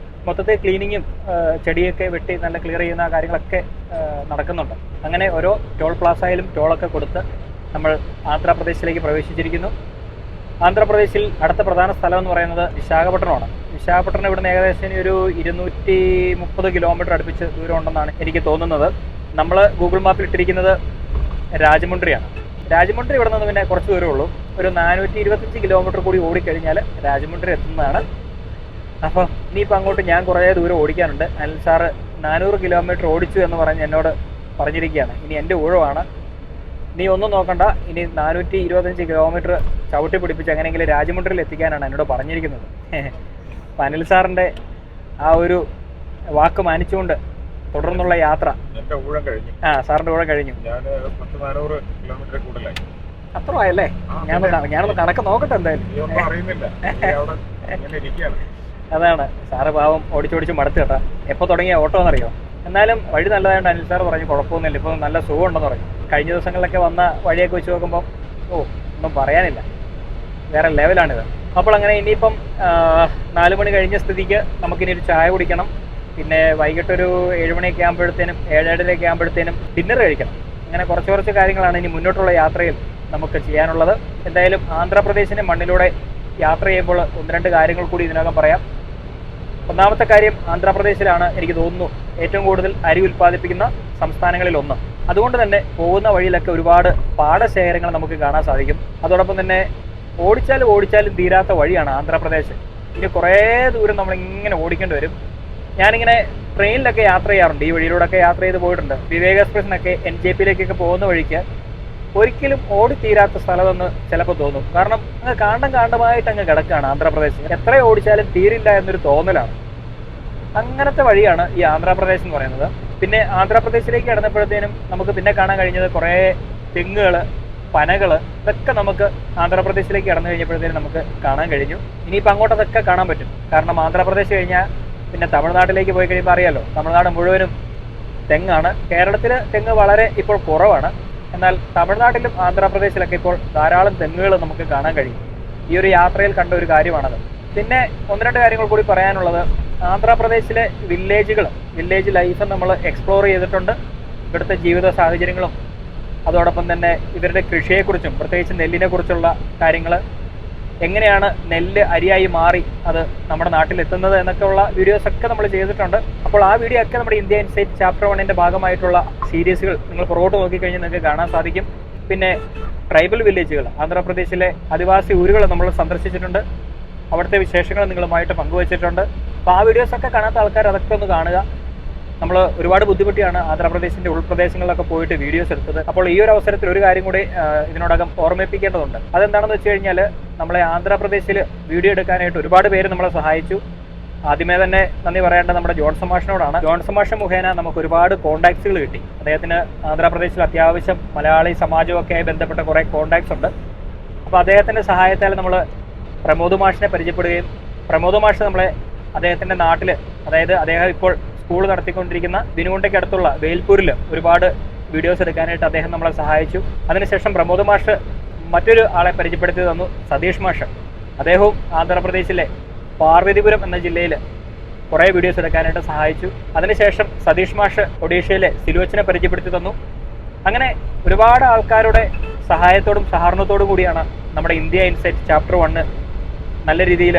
S2: മൊത്തത്തിൽ ക്ലീനിങ്ങും ചെടിയൊക്കെ വെട്ടി നല്ല ക്ലിയർ ചെയ്യുന്ന കാര്യങ്ങളൊക്കെ നടക്കുന്നുണ്ട്. അങ്ങനെ ഓരോ ടോൾ പ്ലാസയിലും ടോളൊക്കെ കൊടുത്ത് നമ്മൾ ആന്ധ്രാപ്രദേശിലേക്ക് പ്രവേശിച്ചിരിക്കുന്നു. ആന്ധ്രാപ്രദേശിൽ അടുത്ത പ്രധാന സ്ഥലം എന്ന് പറയുന്നത് വിശാഖപട്ടണമാണ്. വിശാഖപട്ടണം ഇവിടുന്ന് ഏകദേശം ഒരു 230 കിലോമീറ്റർ അടുപ്പിച്ച് ദൂരം ഉണ്ടെന്നാണ് എനിക്ക് തോന്നുന്നത്. നമ്മൾ ഗൂഗിൾ മാപ്പിൽ ഇട്ടിരിക്കുന്നത് രാജമുണ്ട്രിയാണ്. രാജമുണ്ട്രി ഇവിടെ നിന്ന് പിന്നെ കുറച്ച് ദൂരമേ ഉള്ളൂ. ഒരു 425 കിലോമീറ്റർ കൂടി ഓടിക്കഴിഞ്ഞാൽ രാജമുണ്ട്രി എത്തുന്നതാണ്. അപ്പോൾ ഇനിയിപ്പോൾ അങ്ങോട്ട് ഞാൻ കുറേ ദൂരം ഓടിക്കാനുണ്ട്. അനിൽ സാറ് 400 കിലോമീറ്റർ ഓടിച്ചു എന്ന് പറഞ്ഞ് എന്നോട് പറഞ്ഞിരിക്കുകയാണ്. ഇനി എൻ്റെ ഊഴമാണ്. നീ ഒന്നും നോക്കണ്ട, ഇനി 425 കിലോമീറ്റർ ചവിട്ടി പിടിപ്പിച്ച് എങ്ങനെയെങ്കിലും രാജമുണ്ട്രിയിൽ എത്തിക്കാനാണ് എന്നോട് പറഞ്ഞിരിക്കുന്നത്. അപ്പം അനിൽ സാറിൻ്റെ ആ ഒരു വാക്ക് മാനിച്ചുകൊണ്ട് തുടർന്നുള്ള യാത്ര. സാറിൻ്റെ ഊഴം കഴിഞ്ഞു. അത്ര ആയല്ലേ? ഞാനൊന്ന് കണക്ക് നോക്കട്ടെ എന്തായാലും. അതാണ് സാറ് പാവം ഓടിച്ചോടിച്ച് മടുത്ത് കേട്ടാ. എപ്പോൾ തുടങ്ങിയ ഓട്ടോ എന്നറിയോ? എന്നാലും വഴി നല്ലതായിട്ട് അനിൽ സാർ പറഞ്ഞു കുഴപ്പമൊന്നുമില്ല, ഇപ്പോൾ നല്ല സുഖമുണ്ടെന്ന് പറഞ്ഞു. കഴിഞ്ഞ ദിവസങ്ങളിലൊക്കെ വന്ന വഴിയൊക്കെ വെച്ച് നോക്കുമ്പോൾ ഒന്നും പറയാനില്ല, വേറെ ലെവലാണിത്. അപ്പോൾ അങ്ങനെ ഇനിയിപ്പം 4 മണി കഴിഞ്ഞ സ്ഥിതിക്ക് നമുക്കിനി ഒരു ചായ കുടിക്കണം. പിന്നെ വൈകിട്ടൊരു 7 മണിയൊക്കെ ആകുമ്പോഴത്തേനും 7:30 ആകുമ്പോഴത്തേനും ഡിന്നർ കഴിക്കണം. അങ്ങനെ കുറച്ച് കാര്യങ്ങളാണ് ഇനി മുന്നോട്ടുള്ള യാത്രയിൽ നമുക്ക് ചെയ്യാനുള്ളത്. എന്തായാലും ആന്ധ്രാപ്രദേശിൻ്റെ മണ്ണിലൂടെ യാത്ര ചെയ്യുമ്പോൾ 1-2 കാര്യങ്ങൾ കൂടി ഇതിനകം പറയാം. ഒന്നാമത്തെ കാര്യം, ആന്ധ്രാപ്രദേശിലാണ് എനിക്ക് തോന്നുന്നു ഏറ്റവും കൂടുതൽ അരി ഉൽപ്പാദിപ്പിക്കുന്ന സംസ്ഥാനങ്ങളിലൊന്ന്. അതുകൊണ്ട് തന്നെ പോകുന്ന വഴിയിലൊക്കെ ഒരുപാട് പാടശേഖരങ്ങൾ നമുക്ക് കാണാൻ സാധിക്കും. അതോടൊപ്പം തന്നെ ഓടിച്ചാലും തീരാത്ത വഴിയാണ് ആന്ധ്രാപ്രദേശ്. ഇനി കുറേ ദൂരം നമ്മളിങ്ങനെ ഓടിക്കേണ്ടി വരും. ഞാനിങ്ങനെ ട്രെയിനിലൊക്കെ യാത്ര ചെയ്യാറുണ്ട്, ഈ വഴിയിലൂടെയൊക്കെ യാത്ര ചെയ്ത് പോയിട്ടുണ്ട്. വിവേക എക്സ്പ്രസിനൊക്കെ NJPയിലേക്കൊക്കെ പോകുന്ന വഴിക്ക് ഒരിക്കലും ഓടിത്തീരാത്ത സ്ഥലമെന്ന് ചിലപ്പോൾ തോന്നും. കാരണം അങ്ങ് കാണ്ടമായിട്ട് അങ്ങ് കിടക്കുകയാണ് ആന്ധ്രാപ്രദേശ്. എത്ര ഓടിച്ചാലും തീരില്ല എന്നൊരു തോന്നലാണ്. അങ്ങനത്തെ വഴിയാണ് ഈ ആന്ധ്രാപ്രദേശ് എന്ന് പറയുന്നത്. പിന്നെ ആന്ധ്രാപ്രദേശിലേക്ക് കടന്നപ്പോഴത്തേനും നമുക്ക് പിന്നെ കാണാൻ കഴിഞ്ഞത് കുറേ തെങ്ങുകൾ, പനകൾ, ഇതൊക്കെ നമുക്ക് ആന്ധ്രാപ്രദേശിലേക്ക് കടന്നു കഴിഞ്ഞപ്പോഴത്തേനും നമുക്ക് കാണാൻ കഴിഞ്ഞു. ഇനിയിപ്പോൾ അങ്ങോട്ടതൊക്കെ കാണാൻ പറ്റും. കാരണം ആന്ധ്രാപ്രദേശ് കഴിഞ്ഞാൽ പിന്നെ തമിഴ്നാട്ടിലേക്ക് പോയി കഴിയുമ്പോൾ അറിയാമല്ലോ, തമിഴ്നാട് മുഴുവനും തെങ്ങാണ്. കേരളത്തിൽ തെങ്ങ് വളരെ ഇപ്പോൾ കുറവാണ്. എന്നാൽ തമിഴ്നാട്ടിലും ആന്ധ്രാപ്രദേശിലൊക്കെ ഇപ്പോൾ ധാരാളം തെങ്ങുകൾ നമുക്ക് കാണാൻ കഴിയും. ഈ ഒരു യാത്രയിൽ കണ്ട ഒരു കാര്യമാണത്. പിന്നെ ഒന്ന് രണ്ട് കാര്യങ്ങൾ കൂടി പറയാനുള്ളത്, ആന്ധ്രാപ്രദേശിലെ വില്ലേജ് ലൈഫ് നമ്മൾ എക്സ്പ്ലോർ ചെയ്തിട്ടുണ്ട്. ഇവിടുത്തെ ജീവിത സാഹചര്യങ്ങളും അതോടൊപ്പം തന്നെ ഇവരുടെ കൃഷിയെക്കുറിച്ചും പ്രത്യേകിച്ച് നെല്ലിനെ കുറിച്ചുള്ള കാര്യങ്ങൾ, എങ്ങനെയാണ് നെല്ല് അരിയായി മാറി അത് നമ്മുടെ നാട്ടിലെത്തുന്നത് എന്നൊക്കെയുള്ള വീഡിയോസൊക്കെ നമ്മൾ ചെയ്തിട്ടുണ്ട്. അപ്പോൾ ആ വീഡിയോ ഒക്കെ നമ്മുടെ ഇന്ത്യ ഇൻസൈറ്റ് ചാപ്റ്റർ 1 ഭാഗമായിട്ടുള്ള സീരീസുകൾ നിങ്ങൾ പുറകോട്ട് നോക്കിക്കഴിഞ്ഞാൽ നിങ്ങൾക്ക് കാണാൻ സാധിക്കും. പിന്നെ ട്രൈബൽ വില്ലേജുകൾ, ആന്ധ്രാപ്രദേശിലെ ആദിവാസി ഊരുകൾ നമ്മൾ സന്ദർശിച്ചിട്ടുണ്ട്. അവിടുത്തെ വിശേഷങ്ങൾ നിങ്ങളുമായിട്ട് പങ്കുവച്ചിട്ടുണ്ട്. അപ്പോൾ ആ വീഡിയോസൊക്കെ കാണാത്ത ആൾക്കാർ അതൊക്കെ ഒന്ന് കാണുക. നമ്മൾ ഒരുപാട് ബുദ്ധിമുട്ടിയാണ് ആന്ധ്രാപ്രദേശിൻ്റെ ഉൾപ്രദേശങ്ങളിലൊക്കെ പോയിട്ട് വീഡിയോസ് എടുത്തത്. അപ്പോൾ ഈ ഒരു അവസരത്തിൽ ഒരു കാര്യം കൂടി ഇതിനോടകം ഓർമ്മിപ്പിക്കേണ്ടതുണ്ട്. അതെന്താണെന്ന് വെച്ച് കഴിഞ്ഞാൽ, നമ്മളെ ആന്ധ്രാപ്രദേശിൽ വീഡിയോ എടുക്കാനായിട്ട് ഒരുപാട് പേര് നമ്മളെ സഹായിച്ചു. ആദ്യമേ തന്നെ നന്ദി പറയേണ്ടത് നമ്മുടെ ജോൺസൺ മാഷിനോടാണ്. ജോൺസൺ മാഷ് മുഖേന നമുക്ക് ഒരുപാട് കോൺടാക്ട്സുകൾ കിട്ടി. അദ്ദേഹത്തിന് ആന്ധ്രാപ്രദേശിൽ അത്യാവശ്യം മലയാളി സമാജമൊക്കെ ആയി ബന്ധപ്പെട്ട കുറേ കോൺടാക്ട്സ് ഉണ്ട്. അപ്പോൾ അദ്ദേഹത്തിൻ്റെ സഹായത്താൽ നമ്മൾ പ്രമോദ് മാഷിനെ പരിചയപ്പെടുകയും പ്രമോദ് മാഷ് നമ്മളെ അദ്ദേഹത്തിൻ്റെ നാട്ടിൽ, അതായത് അദ്ദേഹം ഇപ്പോൾ സ്കൂൾ നടത്തിക്കൊണ്ടിരിക്കുന്ന ദിനുകുണ്ടയ്ക്ക് അടുത്തുള്ള വേൽപൂരിൽ ഒരുപാട് വീഡിയോസ് എടുക്കാനായിട്ട് അദ്ദേഹം നമ്മളെ സഹായിച്ചു. അതിനുശേഷം പ്രമോദ് മാഷ് മറ്റൊരു ആളെ പരിചയപ്പെടുത്തി തന്നു, സതീഷ് മാഷ്. അദ്ദേഹവും ആന്ധ്രാപ്രദേശിലെ പാർവതിപുരം എന്ന ജില്ലയിൽ കുറേ വീഡിയോസ് എടുക്കാനായിട്ട് സഹായിച്ചു. അതിനുശേഷം സതീഷ് മാഷ് ഒഡീഷയിലെ സിലുവച്ചിനെ പരിചയപ്പെടുത്തി തന്നു. അങ്ങനെ ഒരുപാട് ആൾക്കാരുടെ സഹായത്തോടും സഹകരണത്തോടും കൂടിയാണ് നമ്മുടെ ഇന്ത്യ ഇൻസൈറ്റ് ചാപ്റ്റർ 1 നല്ല രീതിയിൽ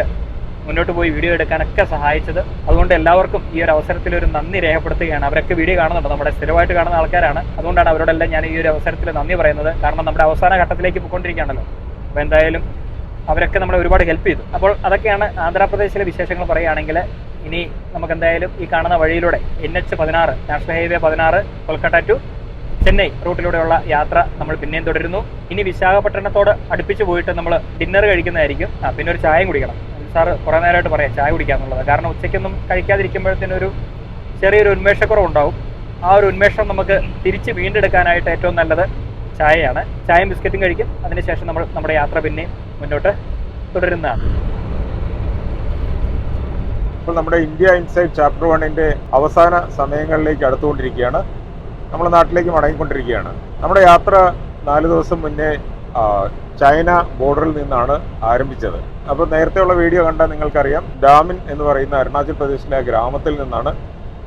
S2: മുന്നോട്ട് പോയി വീഡിയോ എടുക്കാനൊക്കെ സഹായിച്ചത്. അതുകൊണ്ട് എല്ലാവർക്കും ഈ ഒരു അവസരത്തിൽ ഒരു നന്ദി രേഖപ്പെടുത്തുകയാണ്. അവരൊക്കെ വീഡിയോ കാണുന്നുണ്ട്, നമ്മുടെ സ്ഥിരമായിട്ട് കാണുന്ന ആൾക്കാരാണ്. അതുകൊണ്ടാണ് അവരോടെല്ലാം ഞാൻ ഈ ഒരു അവസരത്തിൽ നന്ദി പറയുന്നത്. കാരണം നമ്മുടെ അവസാന ഘട്ടത്തിലേക്ക് പോയിക്കൊണ്ടിരിക്കുകയാണല്ലോ. അപ്പോൾ എന്തായാലും അവരൊക്കെ നമ്മളെ ഒരുപാട് ഹെൽപ്പ് ചെയ്തു. അപ്പോൾ അതൊക്കെയാണ് ആന്ധ്രാപ്രദേശിലെ വിശേഷങ്ങൾ പറയുകയാണെങ്കിൽ. ഇനി നമുക്ക് എന്തായാലും ഈ കാണുന്ന വഴിയിലൂടെ NH16 national highway 16 Kolkata to Chennai റൂട്ടിലൂടെയുള്ള യാത്ര നമ്മൾ പിന്നെയും തുടരുന്നു. ഇനി വിശാഖപട്ടണത്തോട് അടുപ്പിച്ച് പോയിട്ട് നമ്മൾ ഡിന്നർ കഴിക്കുന്നതായിരിക്കും. പിന്നെ ഒരു ചായയും കുടിക്കണം. സാറ് കുറേ നേരമായിട്ട് പറയാം ചായ കുടിക്കാന്നുള്ളത്. കാരണം ഉച്ചയ്ക്കൊന്നും കഴിക്കാതിരിക്കുമ്പോഴത്തേനൊരു ചെറിയൊരു ഉന്മേഷക്കുറവുണ്ടാവും. ആ ഒരു ഉന്മേഷം നമുക്ക് തിരിച്ച് വീണ്ടെടുക്കാനായിട്ട് ഏറ്റവും നല്ലത് ചായയാണ്. ചായയും ബിസ്ക്കറ്റും കഴിക്കും. അതിനുശേഷം നമ്മൾ നമ്മുടെ യാത്ര പിന്നെയും മുന്നോട്ട് തുടരുന്നതാണ്.
S3: ഇപ്പോൾ നമ്മുടെ ഇന്ത്യ ഇൻസൈറ്റ് ചാപ്റ്റർ 1 അവസാന സമയങ്ങളിലേക്ക് അടുത്തുകൊണ്ടിരിക്കുകയാണ്. നമ്മൾ നാട്ടിലേക്ക് മടങ്ങിക്കൊണ്ടിരിക്കുകയാണ്. നമ്മുടെ യാത്ര 4 ദിവസം മുന്നേ ചൈന ബോർഡറിൽ നിന്നാണ് ആരംഭിച്ചത്. അപ്പോൾ നേരത്തെയുള്ള വീഡിയോ കണ്ടാൽ നിങ്ങൾക്കറിയാം, ഡാമിൻ എന്ന് പറയുന്ന അരുണാചൽ പ്രദേശിലെ ഗ്രാമത്തിൽ നിന്നാണ്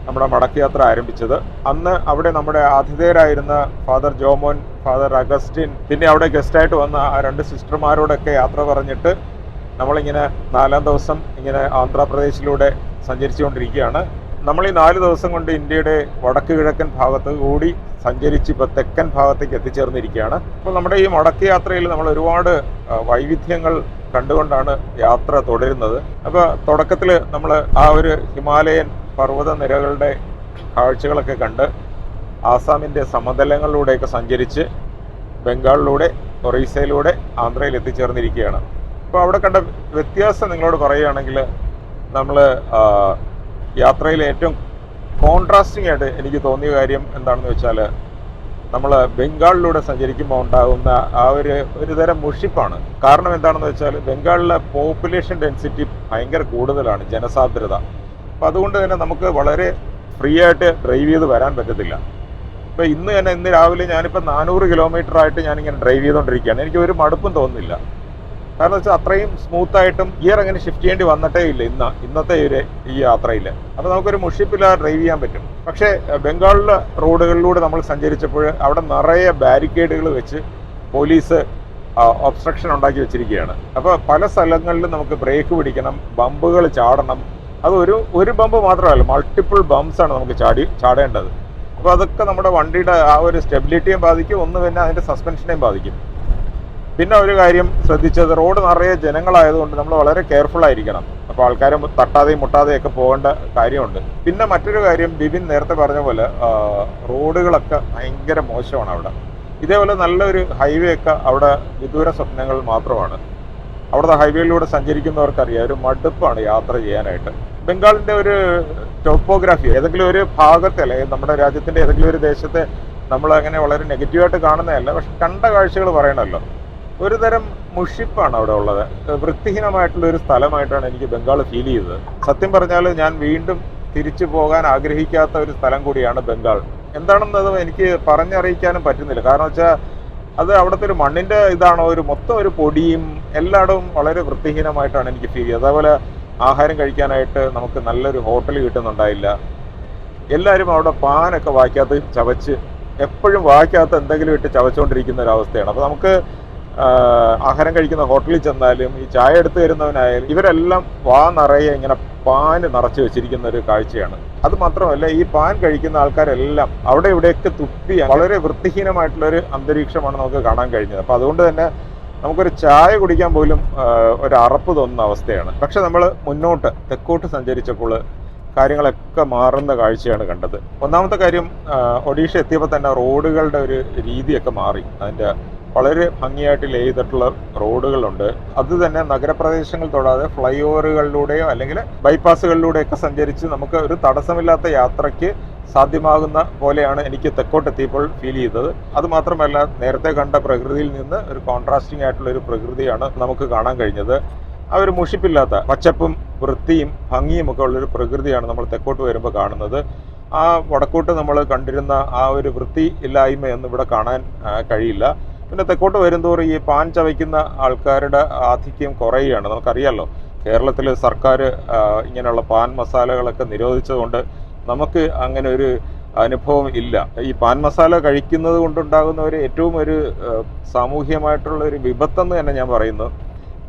S3: നമ്മുടെ മടക്കയാത്ര ആരംഭിച്ചത്. അന്ന് അവിടെ നമ്മുടെ ആതിഥേയരായിരുന്ന ഫാദർ ജോമോൻ, ഫാദർ അഗസ്റ്റിൻ, പിന്നെ അവിടെ ഗസ്റ്റായിട്ട് വന്ന ആ 2 സിസ്റ്റർമാരോടൊക്കെ യാത്ര പറഞ്ഞിട്ട് നമ്മളിങ്ങനെ 4-ാം ദിവസം ഇങ്ങനെ ആന്ധ്രാപ്രദേശിലൂടെ സഞ്ചരിച്ചുകൊണ്ടിരിക്കുകയാണ്. നമ്മൾ ഈ 4 ദിവസം കൊണ്ട് ഇന്ത്യയുടെ വടക്ക് കിഴക്കൻ ഭാഗത്ത് കൂടി സഞ്ചരിച്ച് ഇപ്പോൾ തെക്കൻ ഭാഗത്തേക്ക് എത്തിച്ചേർന്നിരിക്കുകയാണ്. അപ്പോൾ നമ്മുടെ ഈ മടക്ക് യാത്രയിൽ നമ്മൾ ഒരുപാട് വൈവിധ്യങ്ങൾ കണ്ടുകൊണ്ടാണ് യാത്ര തുടരുന്നത്. അപ്പോൾ തുടക്കത്തിൽ നമ്മൾ ആ ഒരു ഹിമാലയൻ പർവ്വത നിരകളുടെ കാഴ്ചകളൊക്കെ കണ്ട് ആസാമിൻ്റെ സമതലങ്ങളിലൂടെയൊക്കെ സഞ്ചരിച്ച് ബംഗാളിലൂടെ ഒറീസയിലൂടെ ആന്ധ്രയിൽ എത്തിച്ചേർന്നിരിക്കുകയാണ്. അപ്പോൾ അവിടെ കണ്ട വ്യത്യാസം നിങ്ങളോട് പറയുകയാണെങ്കിൽ, നമ്മൾ യാത്രയിൽ ഏറ്റവും കോൺട്രാസ്റ്റിംഗ് ആയിട്ട് എനിക്ക് തോന്നിയ കാര്യം എന്താണെന്ന് വെച്ചാൽ, നമ്മൾ ബംഗാളിലൂടെ സഞ്ചരിക്കുമ്പോൾ ഉണ്ടാകുന്ന ആ ഒരു തരം മുഷിപ്പാണ്. കാരണം എന്താണെന്ന് വെച്ചാൽ, ബംഗാളിലെ പോപ്പുലേഷൻ ഡെൻസിറ്റി ഭയങ്കര കൂടുതലാണ്, ജനസാന്ദ്രത. അപ്പോൾ അതുകൊണ്ട് തന്നെ നമുക്ക് വളരെ ഫ്രീ ആയിട്ട് ഡ്രൈവ് ചെയ്ത് വരാൻ പറ്റത്തില്ല. ഇപ്പോൾ ഇന്ന് രാവിലെ ഞാനിപ്പോൾ 400 കിലോമീറ്ററായിട്ട് ഞാനിങ്ങനെ ഡ്രൈവ് ചെയ്തുകൊണ്ടിരിക്കുകയാണ്. എനിക്ക് ഒരു മടുപ്പും തോന്നുന്നില്ല. കാരണം വെച്ചാൽ അത്രയും സ്മൂത്തായിട്ടും ഗിയർ അങ്ങനെ ഷിഫ്റ്റ് ചെയ്യേണ്ടി വന്നിട്ടേ ഇല്ല ഇന്നത്തെ ഈ യാത്രയിൽ. അപ്പോൾ നമുക്കൊരു മുഷിപ്പില്ലാതെ ഡ്രൈവ് ചെയ്യാൻ പറ്റും. പക്ഷേ ബംഗാളിലെ റോഡുകളിലൂടെ നമ്മൾ സഞ്ചരിച്ചപ്പോൾ അവിടെ നിറയെ ബാരിക്കേഡുകൾ വെച്ച് പോലീസ് ഒബ്സ്ട്രക്ഷൻ ഉണ്ടാക്കി വെച്ചിരിക്കുകയാണ്. അപ്പോൾ പല സ്ഥലങ്ങളിലും നമുക്ക് ബ്രേക്ക് പിടിക്കണം, ബമ്പുകൾ ചാടണം. അത് ഒരു ബമ്പ് മാത്രമല്ല, മൾട്ടിപ്പിൾ ബംപ്സാണ് നമുക്ക് ചാടേണ്ടത്. അപ്പോൾ അതൊക്കെ നമ്മുടെ വണ്ടിയുടെ ആ ഒരു സ്റ്റെബിലിറ്റിയും ബാധിക്കും, ഒന്ന് പിന്നെ അതിൻ്റെ സസ്പെൻഷനെയും ബാധിക്കും. പിന്നെ ഒരു കാര്യം ശ്രദ്ധിച്ചത്, റോഡ് നിറയെ ജനങ്ങളായതുകൊണ്ട് നമ്മൾ വളരെ കെയർഫുൾ ആയിരിക്കണം. അപ്പോൾ ആൾക്കാരെ തട്ടാതെയും മുട്ടാതെയൊക്കെ പോകേണ്ട കാര്യമുണ്ട്. പിന്നെ മറ്റൊരു കാര്യം, ബിബിൻ നേരത്തെ പറഞ്ഞ പോലെ റോഡുകളൊക്കെ ഭയങ്കര മോശമാണ് അവിടെ. ഇതേപോലെ നല്ലൊരു ഹൈവേ ഒക്കെ അവിടെ വിദൂര സ്വപ്നങ്ങൾ മാത്രമാണ്. അവിടുത്തെ ഹൈവേയിലൂടെ സഞ്ചരിക്കുന്നവർക്കറിയാം, ഒരു മടുപ്പാണ് യാത്ര ചെയ്യാനായിട്ട്. ബംഗാളിൻ്റെ ഒരു ടോപ്പോഗ്രാഫി ഏതെങ്കിലും ഒരു ഭാഗത്തെ, അല്ലെങ്കിൽ നമ്മുടെ രാജ്യത്തിൻ്റെ ഏതെങ്കിലും ഒരു ദേശത്തെ നമ്മൾ അങ്ങനെ വളരെ നെഗറ്റീവായിട്ട് കാണുന്നതല്ല, പക്ഷെ കണ്ട കാഴ്ചകൾ പറയണമല്ലോ. ഒരു തരം മുഷിപ്പാണ് അവിടെ ഉള്ളത്. വൃത്തിഹീനമായിട്ടുള്ള ഒരു സ്ഥലമായിട്ടാണ് എനിക്ക് ബംഗാൾ ഫീൽ ചെയ്തത്. സത്യം പറഞ്ഞാൽ ഞാൻ വീണ്ടും തിരിച്ചു പോകാൻ ആഗ്രഹിക്കാത്ത ഒരു സ്ഥലം കൂടിയാണ് ബംഗാൾ. എന്താണെന്നത് എനിക്ക് പറഞ്ഞറിയിക്കാനും പറ്റുന്നില്ല. കാരണം വെച്ചാൽ അത് അവിടുത്തെ ഒരു മണ്ണിന്റെ ഇതാണോ, ഒരു മൊത്തം ഒരു പൊടിയും എല്ലായിടവും വളരെ വൃത്തിഹീനമായിട്ടാണ് എനിക്ക് ഫീൽ ചെയ്യുന്നത്. അതേപോലെ ആഹാരം കഴിക്കാനായിട്ട് നമുക്ക് നല്ലൊരു ഹോട്ടൽ കിട്ടുന്നുണ്ടായില്ല. എല്ലാവരും അവിടെ പാനൊക്കെ വായ്ക്കകത്ത് ചവച്ച്, എപ്പോഴും വായ്ക്കകത്ത് എന്തെങ്കിലും ഇട്ട് ചവച്ചുകൊണ്ടിരിക്കുന്ന ഒരു അവസ്ഥയാണ്. അപ്പോൾ നമുക്ക് ആഹാരം കഴിക്കുന്ന ഹോട്ടലിൽ ചെന്നാലും ഈ ചായ എടുത്ത് തരുന്നവനായാലും ഇവരെല്ലാം വാ നിറയെ ഇങ്ങനെ പാന് നിറച്ച് വെച്ചിരിക്കുന്ന ഒരു കാഴ്ചയാണ്. അത് മാത്രമല്ല, ഈ പാൻ കഴിക്കുന്ന ആൾക്കാരെല്ലാം അവിടെ ഇവിടെയൊക്കെ തുപ്പി വളരെ വൃത്തിഹീനമായിട്ടുള്ളൊരു അന്തരീക്ഷമാണ് നമുക്ക് കാണാൻ കഴിഞ്ഞത്. അപ്പോൾ അതുകൊണ്ട് തന്നെ നമുക്കൊരു ചായ കുടിക്കാൻ പോലും ഒരു അറപ്പ് തോന്നുന്ന അവസ്ഥയാണ്. പക്ഷെ നമ്മൾ മുന്നോട്ട് തെക്കോട്ട് സഞ്ചരിച്ചപ്പോൾ കാര്യങ്ങളൊക്കെ മാറുന്ന കാഴ്ചയാണ് കണ്ടത്. ഒന്നാമത്തെ കാര്യം, ഒഡീഷ എത്തിയപ്പോൾ തന്നെ റോഡുകളുടെ ഒരു രീതിയൊക്കെ മാറി. അതിൻ്റെ വളരെ ഭംഗിയായിട്ട് ചെയ്തിട്ടുള്ള റോഡുകളുണ്ട്. അത് തന്നെ നഗരപ്രദേശങ്ങൾ തൊടാതെ ഫ്ലൈ ഓവറുകളിലൂടെയോ അല്ലെങ്കിൽ ബൈപ്പാസുകളിലൂടെയൊക്കെ സഞ്ചരിച്ച് നമുക്ക് ഒരു തടസ്സമില്ലാത്ത യാത്രയ്ക്ക് സാധ്യമാകുന്ന പോലെയാണ് എനിക്ക് തെക്കോട്ടെത്തിയപ്പോൾ ഫീൽ ചെയ്തത്. അതുമാത്രമല്ല, നേരത്തെ കണ്ട പ്രകൃതിയിൽ നിന്ന് ഒരു കോൺട്രാസ്റ്റിംഗ് ആയിട്ടുള്ള ഒരു പ്രകൃതിയാണ് നമുക്ക് കാണാൻ കഴിഞ്ഞത്. ആ ഒരു മുഷിപ്പില്ലാത്ത പച്ചപ്പും വൃത്തിയും ഭംഗിയും ഒക്കെ ഉള്ളൊരു പ്രകൃതിയാണ് നമ്മൾ തെക്കോട്ട് വരുമ്പോൾ കാണുന്നത്. ആ വടക്കോട്ട് നമ്മൾ കണ്ടിരുന്ന ആ ഒരു വൃത്തി ഇല്ലായ്മയൊന്നും ഇവിടെ കാണാൻ കഴിയില്ല. പിന്നെ തെക്കോട്ട് വരുന്തോറും ഈ പാൻ ചവയ്ക്കുന്ന ആൾക്കാരുടെ ആധിക്യം കുറയുകയാണ്. നമുക്കറിയാമല്ലോ, കേരളത്തിൽ സർക്കാർ ഇങ്ങനെയുള്ള പാൻ മസാലകളൊക്കെ നിരോധിച്ചതുകൊണ്ട് നമുക്ക് അങ്ങനെ ഒരു അനുഭവം ഇല്ല. ഈ പാൻ മസാല കഴിക്കുന്നത് കൊണ്ടുണ്ടാകുന്ന ഒരു ഏറ്റവും ഒരു സാമൂഹ്യമായിട്ടുള്ള ഒരു വിപത്തെന്ന് തന്നെ ഞാൻ പറയുന്നു.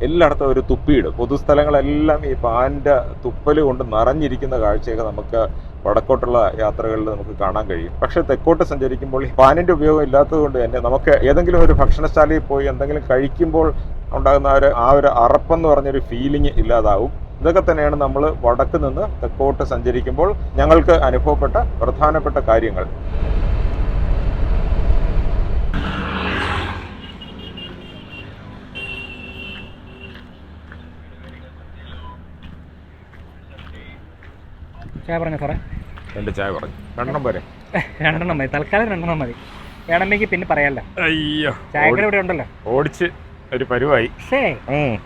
S3: എല്ലായിടത്തും ഒരു തുപ്പിയിടും. പൊതുസ്ഥലങ്ങളെല്ലാം ഈ പാൻ്റെ തുപ്പൽ കൊണ്ട് നിറഞ്ഞിരിക്കുന്ന കാഴ്ചയൊക്കെ നമുക്ക് വടക്കോട്ടുള്ള യാത്രകളിൽ നമുക്ക് കാണാൻ കഴിയും. പക്ഷേ തെക്കോട്ട് സഞ്ചരിക്കുമ്പോൾ പാനിൻ്റെ ഉപയോഗം ഇല്ലാത്തത് കൊണ്ട് തന്നെ നമുക്ക് ഏതെങ്കിലും ഒരു ഭക്ഷണശാലയിൽ പോയി എന്തെങ്കിലും കഴിക്കുമ്പോൾ ഉണ്ടാകുന്ന ആ ഒരു അറപ്പെന്ന് പറഞ്ഞൊരു ഫീലിംഗ് ഇല്ലാതാവും. ഇതൊക്കെ തന്നെയാണ് നമ്മൾ വടക്ക് നിന്ന് തെക്കോട്ട് സഞ്ചരിക്കുമ്പോൾ ഞങ്ങൾക്ക് അനുഭവപ്പെട്ട പ്രധാനപ്പെട്ട കാര്യങ്ങൾ.
S2: ചായ പറഞ്ഞ സാറേ?
S3: എൻ്റെ ചായ പറഞ്ഞു. രണ്ടെണ്ണം പോരെ?
S2: രണ്ടെണ്ണം മതി, തൽക്കാലം രണ്ടെണ്ണം മതി. വേണമെങ്കിൽ പിന്നെ പറയാമല്ലോ.
S3: അയ്യോ,
S2: ചായക്കട ഇവിടെ ഉണ്ടല്ലോ.
S3: ഓടിച്ച് ഒരു പരുവായി.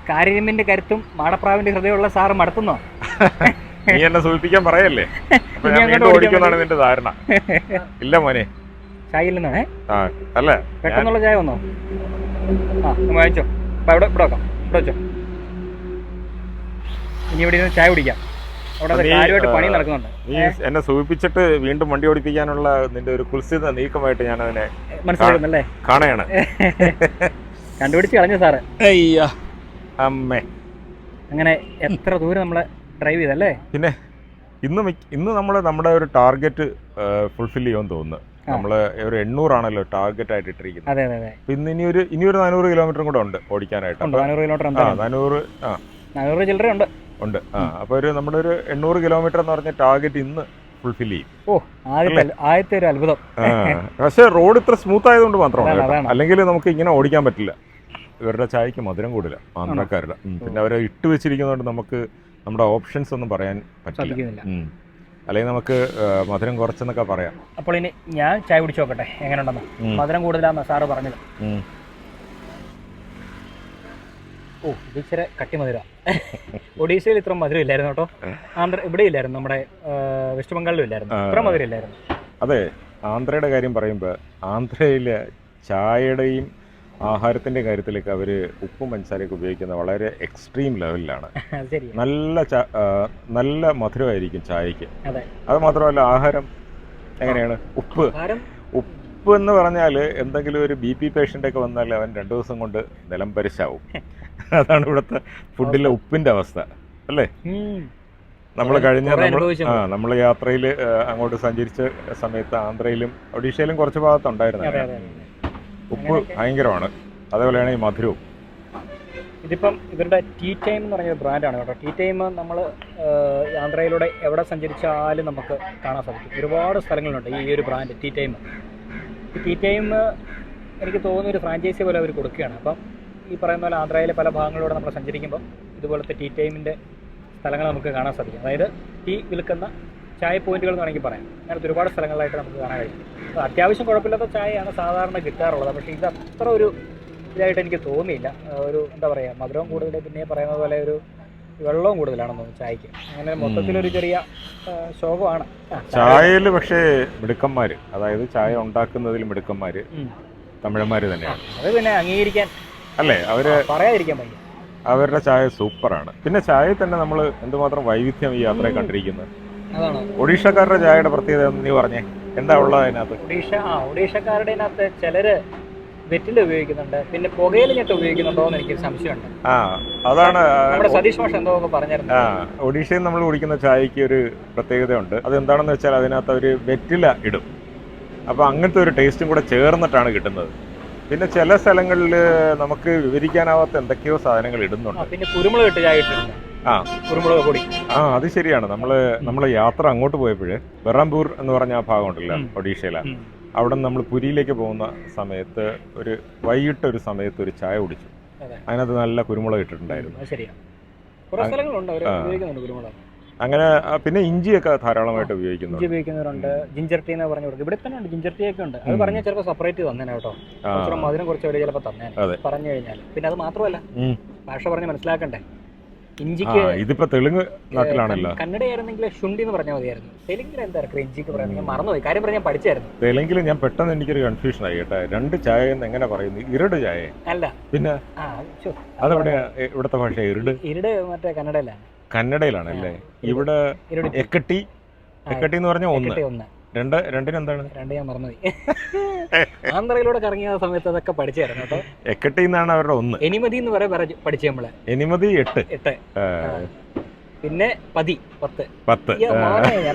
S2: കാര്യമിന്റെ കരുത്തും മാടപ്രാവിന്റെ ഹൃദയമുള്ള സാറ് മടത്തുന്നോ?
S3: നീ എന്നെ സൂചിപ്പിക്കാൻ പറയല്ലേ? അപ്പൊ ഞാൻ വീണ്ടും ഓടിക്കുന്നാണ് നിന്റെ ധാരണ. ഇല്ല മോനെ,
S2: ചായ ഇല്ലെന്നാണേ.
S3: അല്ലേ,
S2: പെട്ടെന്നുള്ള ചായ വന്നോ? ആ, വായിച്ചോ. അപ്പൊ ഇവിടെ വെക്കാം, ഇവിടെ വെച്ചോ. ഇനി ഇവിടെ ഇരുന്ന് ചായ കുടിക്കാം. അവിടെ പണി നടക്കുന്നുണ്ട്.
S3: നീ എന്നെ സൂചിപ്പിച്ചിട്ട് വീണ്ടും വണ്ടി ഓടിപ്പിക്കാനുള്ള നിന്റെ ഒരു കുൽസിത നീക്കമായിട്ട് ഞാൻ അതിനെ
S2: മനസ്സിലാക്കുന്നല്ലേ,
S3: കാണുകയാണ്.
S2: കണ്ടുപിടിച്ച് കളഞ്ഞു സാറ്.
S3: അയ്യ അമ്മേ,
S2: അങ്ങനെ എത്ര ദൂരം നമ്മള് ഡ്രൈവ് ചെയ്തല്ലേ.
S3: പിന്നെ ഇന്ന് നമ്മൾ നമ്മുടെ ഒരു ടാർഗറ്റ് ഫുൾഫിൽ ചെയ്യുമെന്ന് തോന്നുന്നു. നമ്മള് ഒരു 800 ആണല്ലോ ടാർഗറ്റ് ആയിട്ട് ഇട്ടിരിക്കുന്നത്.
S2: അതെ അതെ അതെ.
S3: പിന്നെ ഇനിയൊരു 400 കിലോമീറ്ററും കൂടെ ഉണ്ട് ഓടിക്കാനായിട്ട്.
S2: 400 കിലോമീറ്റർ 400 ചില്ലറ ഉണ്ട്.
S3: അപ്പൊ നമ്മുടെ ഒരു 800 കിലോമീറ്റർ എന്ന് പറഞ്ഞ ടാർഗറ്റ് ഇന്ന് ഫുൾഫിൽ ചെയ്യും.
S2: ആദ്യത്തെ ഒരു അത്ഭുതം.
S3: പക്ഷെ റോഡ് ഇത്ര സ്മൂത്ത് ആയതുകൊണ്ട് മാത്രമാണ്, അല്ലെങ്കിൽ നമുക്ക് ഇങ്ങനെ ഓടിക്കാൻ പറ്റില്ല. ഇവരുടെ ചായക്ക് മധുരം കൂടില്ല, ആന്ധ്രക്കാരുടെ. പിന്നെ അവരെ ഇട്ട് വെച്ചിരിക്കുന്നതുകൊണ്ട് നമുക്ക് നമ്മുടെ ഓപ്ഷൻസ് ഒന്നും പറയാൻ പറ്റില്ല. അല്ലെങ്കിൽ നമുക്ക് മധുരം കുറച്ചെന്നൊക്കെ പറയാം.
S2: അപ്പോൾ ഇനി ഞാൻ ചായ കുടിച്ചു നോക്കട്ടെ എങ്ങനെ ഉണ്ടെന്ന്. മധുരം കൂടുതലാന്ന് സാറ് പറഞ്ഞത്. ഓ, ഇത് ഇച്ചിരി കട്ടി മധുര. ഒഡീഷയിൽ ഇത്ര മധുരം ഇല്ലായിരുന്നു കേട്ടോ. ഇവിടെ ഇല്ലായിരുന്നു, നമ്മുടെ വെസ്റ്റ് ബംഗാളിലും ഇല്ലായിരുന്നു, ഇത്ര മധുരം ഇല്ലായിരുന്നു.
S3: അതെ, ആന്ധ്രയുടെ കാര്യം പറയുമ്പോൾ ആന്ധ്രയിലെ ചായയുടെയും ആഹാരത്തിന്റെ കാര്യത്തിലേക്ക് അവര് ഉപ്പും പഞ്ചസാരയൊക്കെ ഉപയോഗിക്കുന്നത് വളരെ എക്സ്ട്രീം ലെവലിലാണ്. നല്ല മധുരമായിരിക്കും ചായക്ക്. അത് മാത്രമല്ല, ആഹാരം എങ്ങനെയാണ്? ഉപ്പ് എന്ന് പറഞ്ഞാൽ എന്തെങ്കിലും ഒരു BP പേഷ്യൻ്റ് ഒക്കെ വന്നാൽ അവൻ 2 ദിവസം കൊണ്ട് നിലം പരിശാവും. അതാണ് ഇവിടുത്തെ ഫുഡിലെ ഉപ്പിന്റെ അവസ്ഥ, അല്ലേ? നമ്മൾ നമ്മൾ യാത്രയിൽ അങ്ങോട്ട് സഞ്ചരിച്ച സമയത്ത് ആന്ധ്രയിലും ഒഡീഷയിലും കുറച്ച് ഭാഗത്തുണ്ടായിരുന്നു. ഉപ്പ് ഭയങ്കരമാണ്, അതേപോലെയാണ് ഈ മധുരവും.
S2: ഇതിപ്പം ഇവരുടെ ടീ ടൈം എന്ന് പറഞ്ഞ ബ്രാൻഡാണ് കേട്ടോ. ടീ ടൈം നമ്മൾ ആന്ധ്രയിലൂടെ എവിടെ സഞ്ചരിച്ചാലും നമുക്ക് കാണാൻ സാധിക്കും. ഒരുപാട് സ്ഥലങ്ങളുണ്ട് ഈ ഒരു ബ്രാൻഡ് ടീ ടൈം. ഈ ടീ ടൈം എനിക്ക് തോന്നുന്ന ഒരു ഫ്രാഞ്ചൈസി പോലെ അവർ കൊടുക്കുകയാണ്. അപ്പം ഈ പറയുന്ന പോലെ ആന്ധ്രയിലെ പല ഭാഗങ്ങളിലൂടെ നമ്മൾ സഞ്ചരിക്കുമ്പോൾ ഇതുപോലത്തെ ടീ ടൈമിൻ്റെ സ്ഥലങ്ങൾ നമുക്ക് കാണാൻ സാധിക്കും. അതായത് ടീ വിൽക്കുന്ന ചായ പോയിന്റുകൾ എന്ന് വേണമെങ്കിൽ പറയാം. അങ്ങനത്തെ ഒരുപാട് സ്ഥലങ്ങളിലായിട്ട് നമുക്ക് കാണാൻ കഴിയും. അത്യാവശ്യം കുഴപ്പമില്ലാത്ത ചായയാണ് സാധാരണ കിട്ടാറുള്ളത്. പക്ഷേ ഇത് അത്ര ഒരു ഇതായിട്ട് എനിക്ക് തോന്നിയില്ല. ഒരു എന്താ പറയുക, മധുരവും കൂടുതൽ, പിന്നെ പറയുന്നത് പോലെ ഒരു വെള്ളവും കൂടുതലാണെന്ന് തോന്നുന്നു ചായക്ക്. അങ്ങനെ മൊത്തത്തിലൊരു ചെറിയ ശോകമാണ്
S3: ചായയിൽ. പക്ഷേ മിടുക്കന്മാർ, അതായത് ചായ ഉണ്ടാക്കുന്നതിൽ മിടുക്കന്മാർ. തമിഴന്മാർ തന്നെയാണ്.
S2: അത് പിന്നെ അംഗീകരിക്കാൻ
S3: അല്ലേ? അവര്
S2: പറയാതിരിക്കാൻ പറ്റില്ല.
S3: അവരുടെ ചായ സൂപ്പറാണ്. പിന്നെ ചായയിൽ തന്നെ നമ്മൾ എന്തുമാത്രം വൈവിധ്യം ഈ യാത്രയെ കണ്ടിരിക്കുന്നത്.
S2: അതാണ്
S3: ഒഡീഷക്കാരുടെ ചായയുടെ പ്രത്യേകത നീ പറഞ്ഞേ, എന്താ ഉള്ളത് അതിനകത്ത്?
S2: ഒഡീഷക്കാരുടെ അതിനകത്ത് ചിലര് വെറ്റില ഉപയോഗിക്കുന്നുണ്ട്, പിന്നെ പുകയിൽ ഞെട്ട് ഉപയോഗിക്കുന്നുണ്ടോ എന്ന് എനിക്കൊരു സംശയമുണ്ട്.
S3: അതാണ്
S2: നമ്മുടെ സതീഷ് മാഷ് എന്തോ പറഞ്ഞിരുന്നു.
S3: ഒഡീഷയിൽ നമ്മൾ കുടിക്കുന്ന ചായക്ക് ഒരു പ്രത്യേകതയുണ്ട്. അത് എന്താണെന്ന് വെച്ചാൽ അതിനകത്ത് ഒരു വെറ്റില ഇടും. അപ്പോൾ അങ്ങനത്തെ ഒരു ടേസ്റ്റും കൂടെ ചേർന്നിട്ടാണ് കിട്ടുന്നത്. പിന്നെ ചില സ്ഥലങ്ങളിൽ നമുക്ക് വിവരിക്കാനാവാത്ത എന്തൊക്കെയോ സാധനങ്ങൾ ഇടുന്നുണ്ട്.
S2: പിന്നെ കുരുമുളക് ഇട്ട് ചായ ഇട്ടിട്ടുണ്ട്. കുരുമുളക് പൊടി.
S3: അത് ശരിയാണ്. നമ്മള് യാത്ര അങ്ങോട്ട് പോയപ്പോഴ് ബെറാംപൂർ എന്ന് പറഞ്ഞ ആ ഭാഗം ഉണ്ടല്ലോ ഒഡീഷയിലാണ്. അവിടെ നമ്മൾ പുരിയിലേക്ക് പോകുന്ന സമയത്ത് വൈകിട്ട് ഒരു സമയത്ത് ഒരു ചായ കുടിച്ചു. അതിനകത്ത് നല്ല കുരുമുളക് ഇട്ടിട്ടുണ്ടായിരുന്നു. അങ്ങനെ പിന്നെ ഇഞ്ചിയൊക്കെ ധാരാളമായിട്ട്
S2: ഉപയോഗിക്കുന്നവരുണ്ട്. ജിഞ്ചർ ടീ എന്ന് പറഞ്ഞു കൊടുക്കും. ഇവിടെ തന്നെ ഉണ്ട് ജിഞ്ചർ ടീ ഒക്കെ ഉണ്ട്. അത് പറഞ്ഞാൽ ചിലപ്പോൾ സെപ്പറേറ്റ് തന്നേനെ കേട്ടോ. മധുരം കുറച്ച് വരെ ചിലപ്പോൾ തന്നേനെ പറഞ്ഞു കഴിഞ്ഞാൽ. പിന്നെ അത് മാത്രമല്ല, ഭാഷ പറഞ്ഞ് മനസ്സിലാക്കണ്ടേ. ഇഞ്ചിക്ക്
S3: ഇതിപ്പോ തെലുങ്ക് നാട്ടിലാണല്ലോ.
S2: കന്നഡയായിരുന്നെങ്കിൽ ശുണ്ടി എന്ന് പറഞ്ഞാൽ മതിയായിരുന്നു. തെലുങ്കിൽ എന്താ ഇഞ്ചിക്ക് പറയുന്നത് ഞാൻ മറന്നുപോയി. കാര്യം പറഞ്ഞാൽ ഞാൻ പഠിച്ചായിരുന്നു.
S3: തെലുങ്കിൽ ഞാൻ പെട്ടെന്ന് എനിക്കൊരു കൺഫ്യൂഷൻ ആയി കേട്ടോ. രണ്ട് ചായ എങ്ങനെ പറയുന്നു? ഇരട് ചായ അല്ല, പിന്നെ അതെവിടെയാ ഇവിടുത്തെ ഭാഷ?
S2: ഇരട് മറ്റേ
S3: കന്നഡയിലാണല്ലേ? ഇവിടെ എക്കട്ടി എന്ന് പറഞ്ഞ ഒന്ന്. രണ്ടിനെന്താണ്?
S2: രണ്ട് ഞാൻ മറന്നുപോയി. ആന്ധ്രയിലൂടെ കറങ്ങിയ സമയത്ത് അതൊക്കെ പഠിച്ചായിരുന്നു കേട്ടോ.
S3: എക്കട്ടി എന്നാണ് അവരുടെ ഒന്ന്.
S2: എനിമതി എന്ന് പറയാൻ പഠിച്ചു നമ്മള്.
S3: എനിമതി 8.
S2: പിന്നെ 10.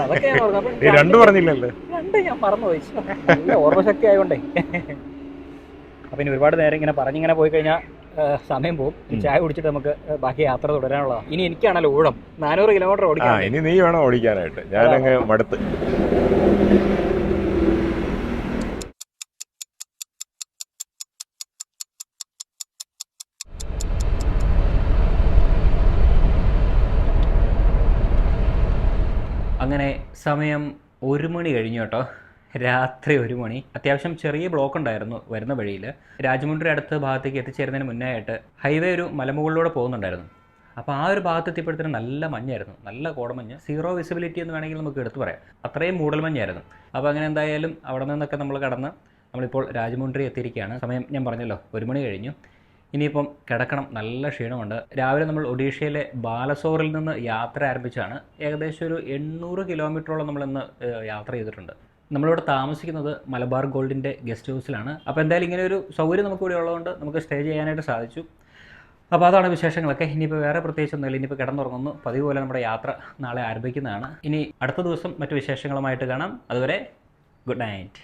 S3: അതൊക്കെ
S2: ഞാൻ
S3: രണ്ട് പറഞ്ഞില്ലല്ലോ.
S2: രണ്ട് ഞാൻ മറന്നുപോയി. നല്ല ഓർമ്മശക്തി ആയതുകൊണ്ടേ. അപ്പൊ ഇനി ഒരുപാട് നേരം ഇങ്ങനെ പറഞ്ഞിങ്ങനെ പോയി കഴിഞ്ഞാൽ സമയം പോകും. ചായ കുടിച്ചിട്ട് നമുക്ക് ബാക്കി യാത്ര തുടരാനുള്ളതാണ്. ഇനി എനിക്കാണല്ലോ ഊഴം. 400 കിലോമീറ്റർ ഓടിക്കാൻ.
S3: ഇനി നീ വേണം ഓടിക്കാനായിട്ട്. ഞാനങ്ങ് മടുത്ത്.
S2: അങ്ങനെ സമയം 1 മണി കഴിഞ്ഞു കേട്ടോ. രാത്രി 1 മണി. അത്യാവശ്യം ചെറിയ ബ്ലോക്ക് ഉണ്ടായിരുന്നു വരുന്ന വഴിയിൽ. രാജമുണ്ട്രി അടുത്ത ഭാഗത്തേക്ക് എത്തിച്ചേരുന്നതിന് മുന്നേ ആയിട്ട് ഹൈവേ ഒരു മലമുകളിലൂടെ പോകുന്നുണ്ടായിരുന്നു. അപ്പോൾ ആ ഒരു ഭാഗത്ത് എത്തിയപ്പോഴത്തേനും നല്ല മഞ്ഞായിരുന്നു, നല്ല കോടമഞ്ഞ്. 0 വിസിബിലിറ്റി എന്ന് വേണമെങ്കിൽ നമുക്ക് എടുത്തു പറയാം. അത്രയും മൂടൽമഞ്ഞായിരുന്നു. അപ്പോൾ അങ്ങനെ എന്തായാലും അവിടെ നിന്നൊക്കെ നമ്മൾ കടന്ന് നമ്മളിപ്പോൾ രാജമുണ്ട്രി എത്തിയിരിക്കുകയാണ്. സമയം ഞാൻ പറഞ്ഞല്ലോ 1 മണി കഴിഞ്ഞു. ഇനിയിപ്പം കിടക്കണം, നല്ല ക്ഷീണമുണ്ട്. രാവിലെ നമ്മൾ ഒഡീഷയിലെ ബാലസോറിൽ നിന്ന് യാത്ര ആരംഭിച്ചാണ്. ഏകദേശം ഒരു 800 കിലോമീറ്ററോളം നമ്മളിന്ന് യാത്ര ചെയ്തിട്ടുണ്ട്. നമ്മളിവിടെ താമസിക്കുന്നത് മലബാർ ഗോൾഡിൻ്റെ ഗസ്റ്റ് ഹൗസിലാണ്. അപ്പോൾ എന്തായാലും ഇങ്ങനെ ഒരു സൗകര്യം നമുക്ക് ഇവിടെ ഉള്ളതുകൊണ്ട് നമുക്ക് സ്റ്റേ ചെയ്യാനായിട്ട് സാധിച്ചു. അപ്പോൾ അതാണ് വിശേഷങ്ങളൊക്കെ. ഇനിയിപ്പോൾ വേറെ പ്രത്യേകിച്ചൊന്നുമില്ല. ഇനിയിപ്പോൾ കിടന്നുറങ്ങുന്നു. പതിവ് പോലെ നമ്മുടെ യാത്ര നാളെ ആരംഭിക്കുന്നതാണ്. ഇനി അടുത്ത ദിവസം മറ്റു വിശേഷങ്ങളുമായിട്ട് കാണാം. അതുവരെ ഗുഡ് നൈറ്റ്.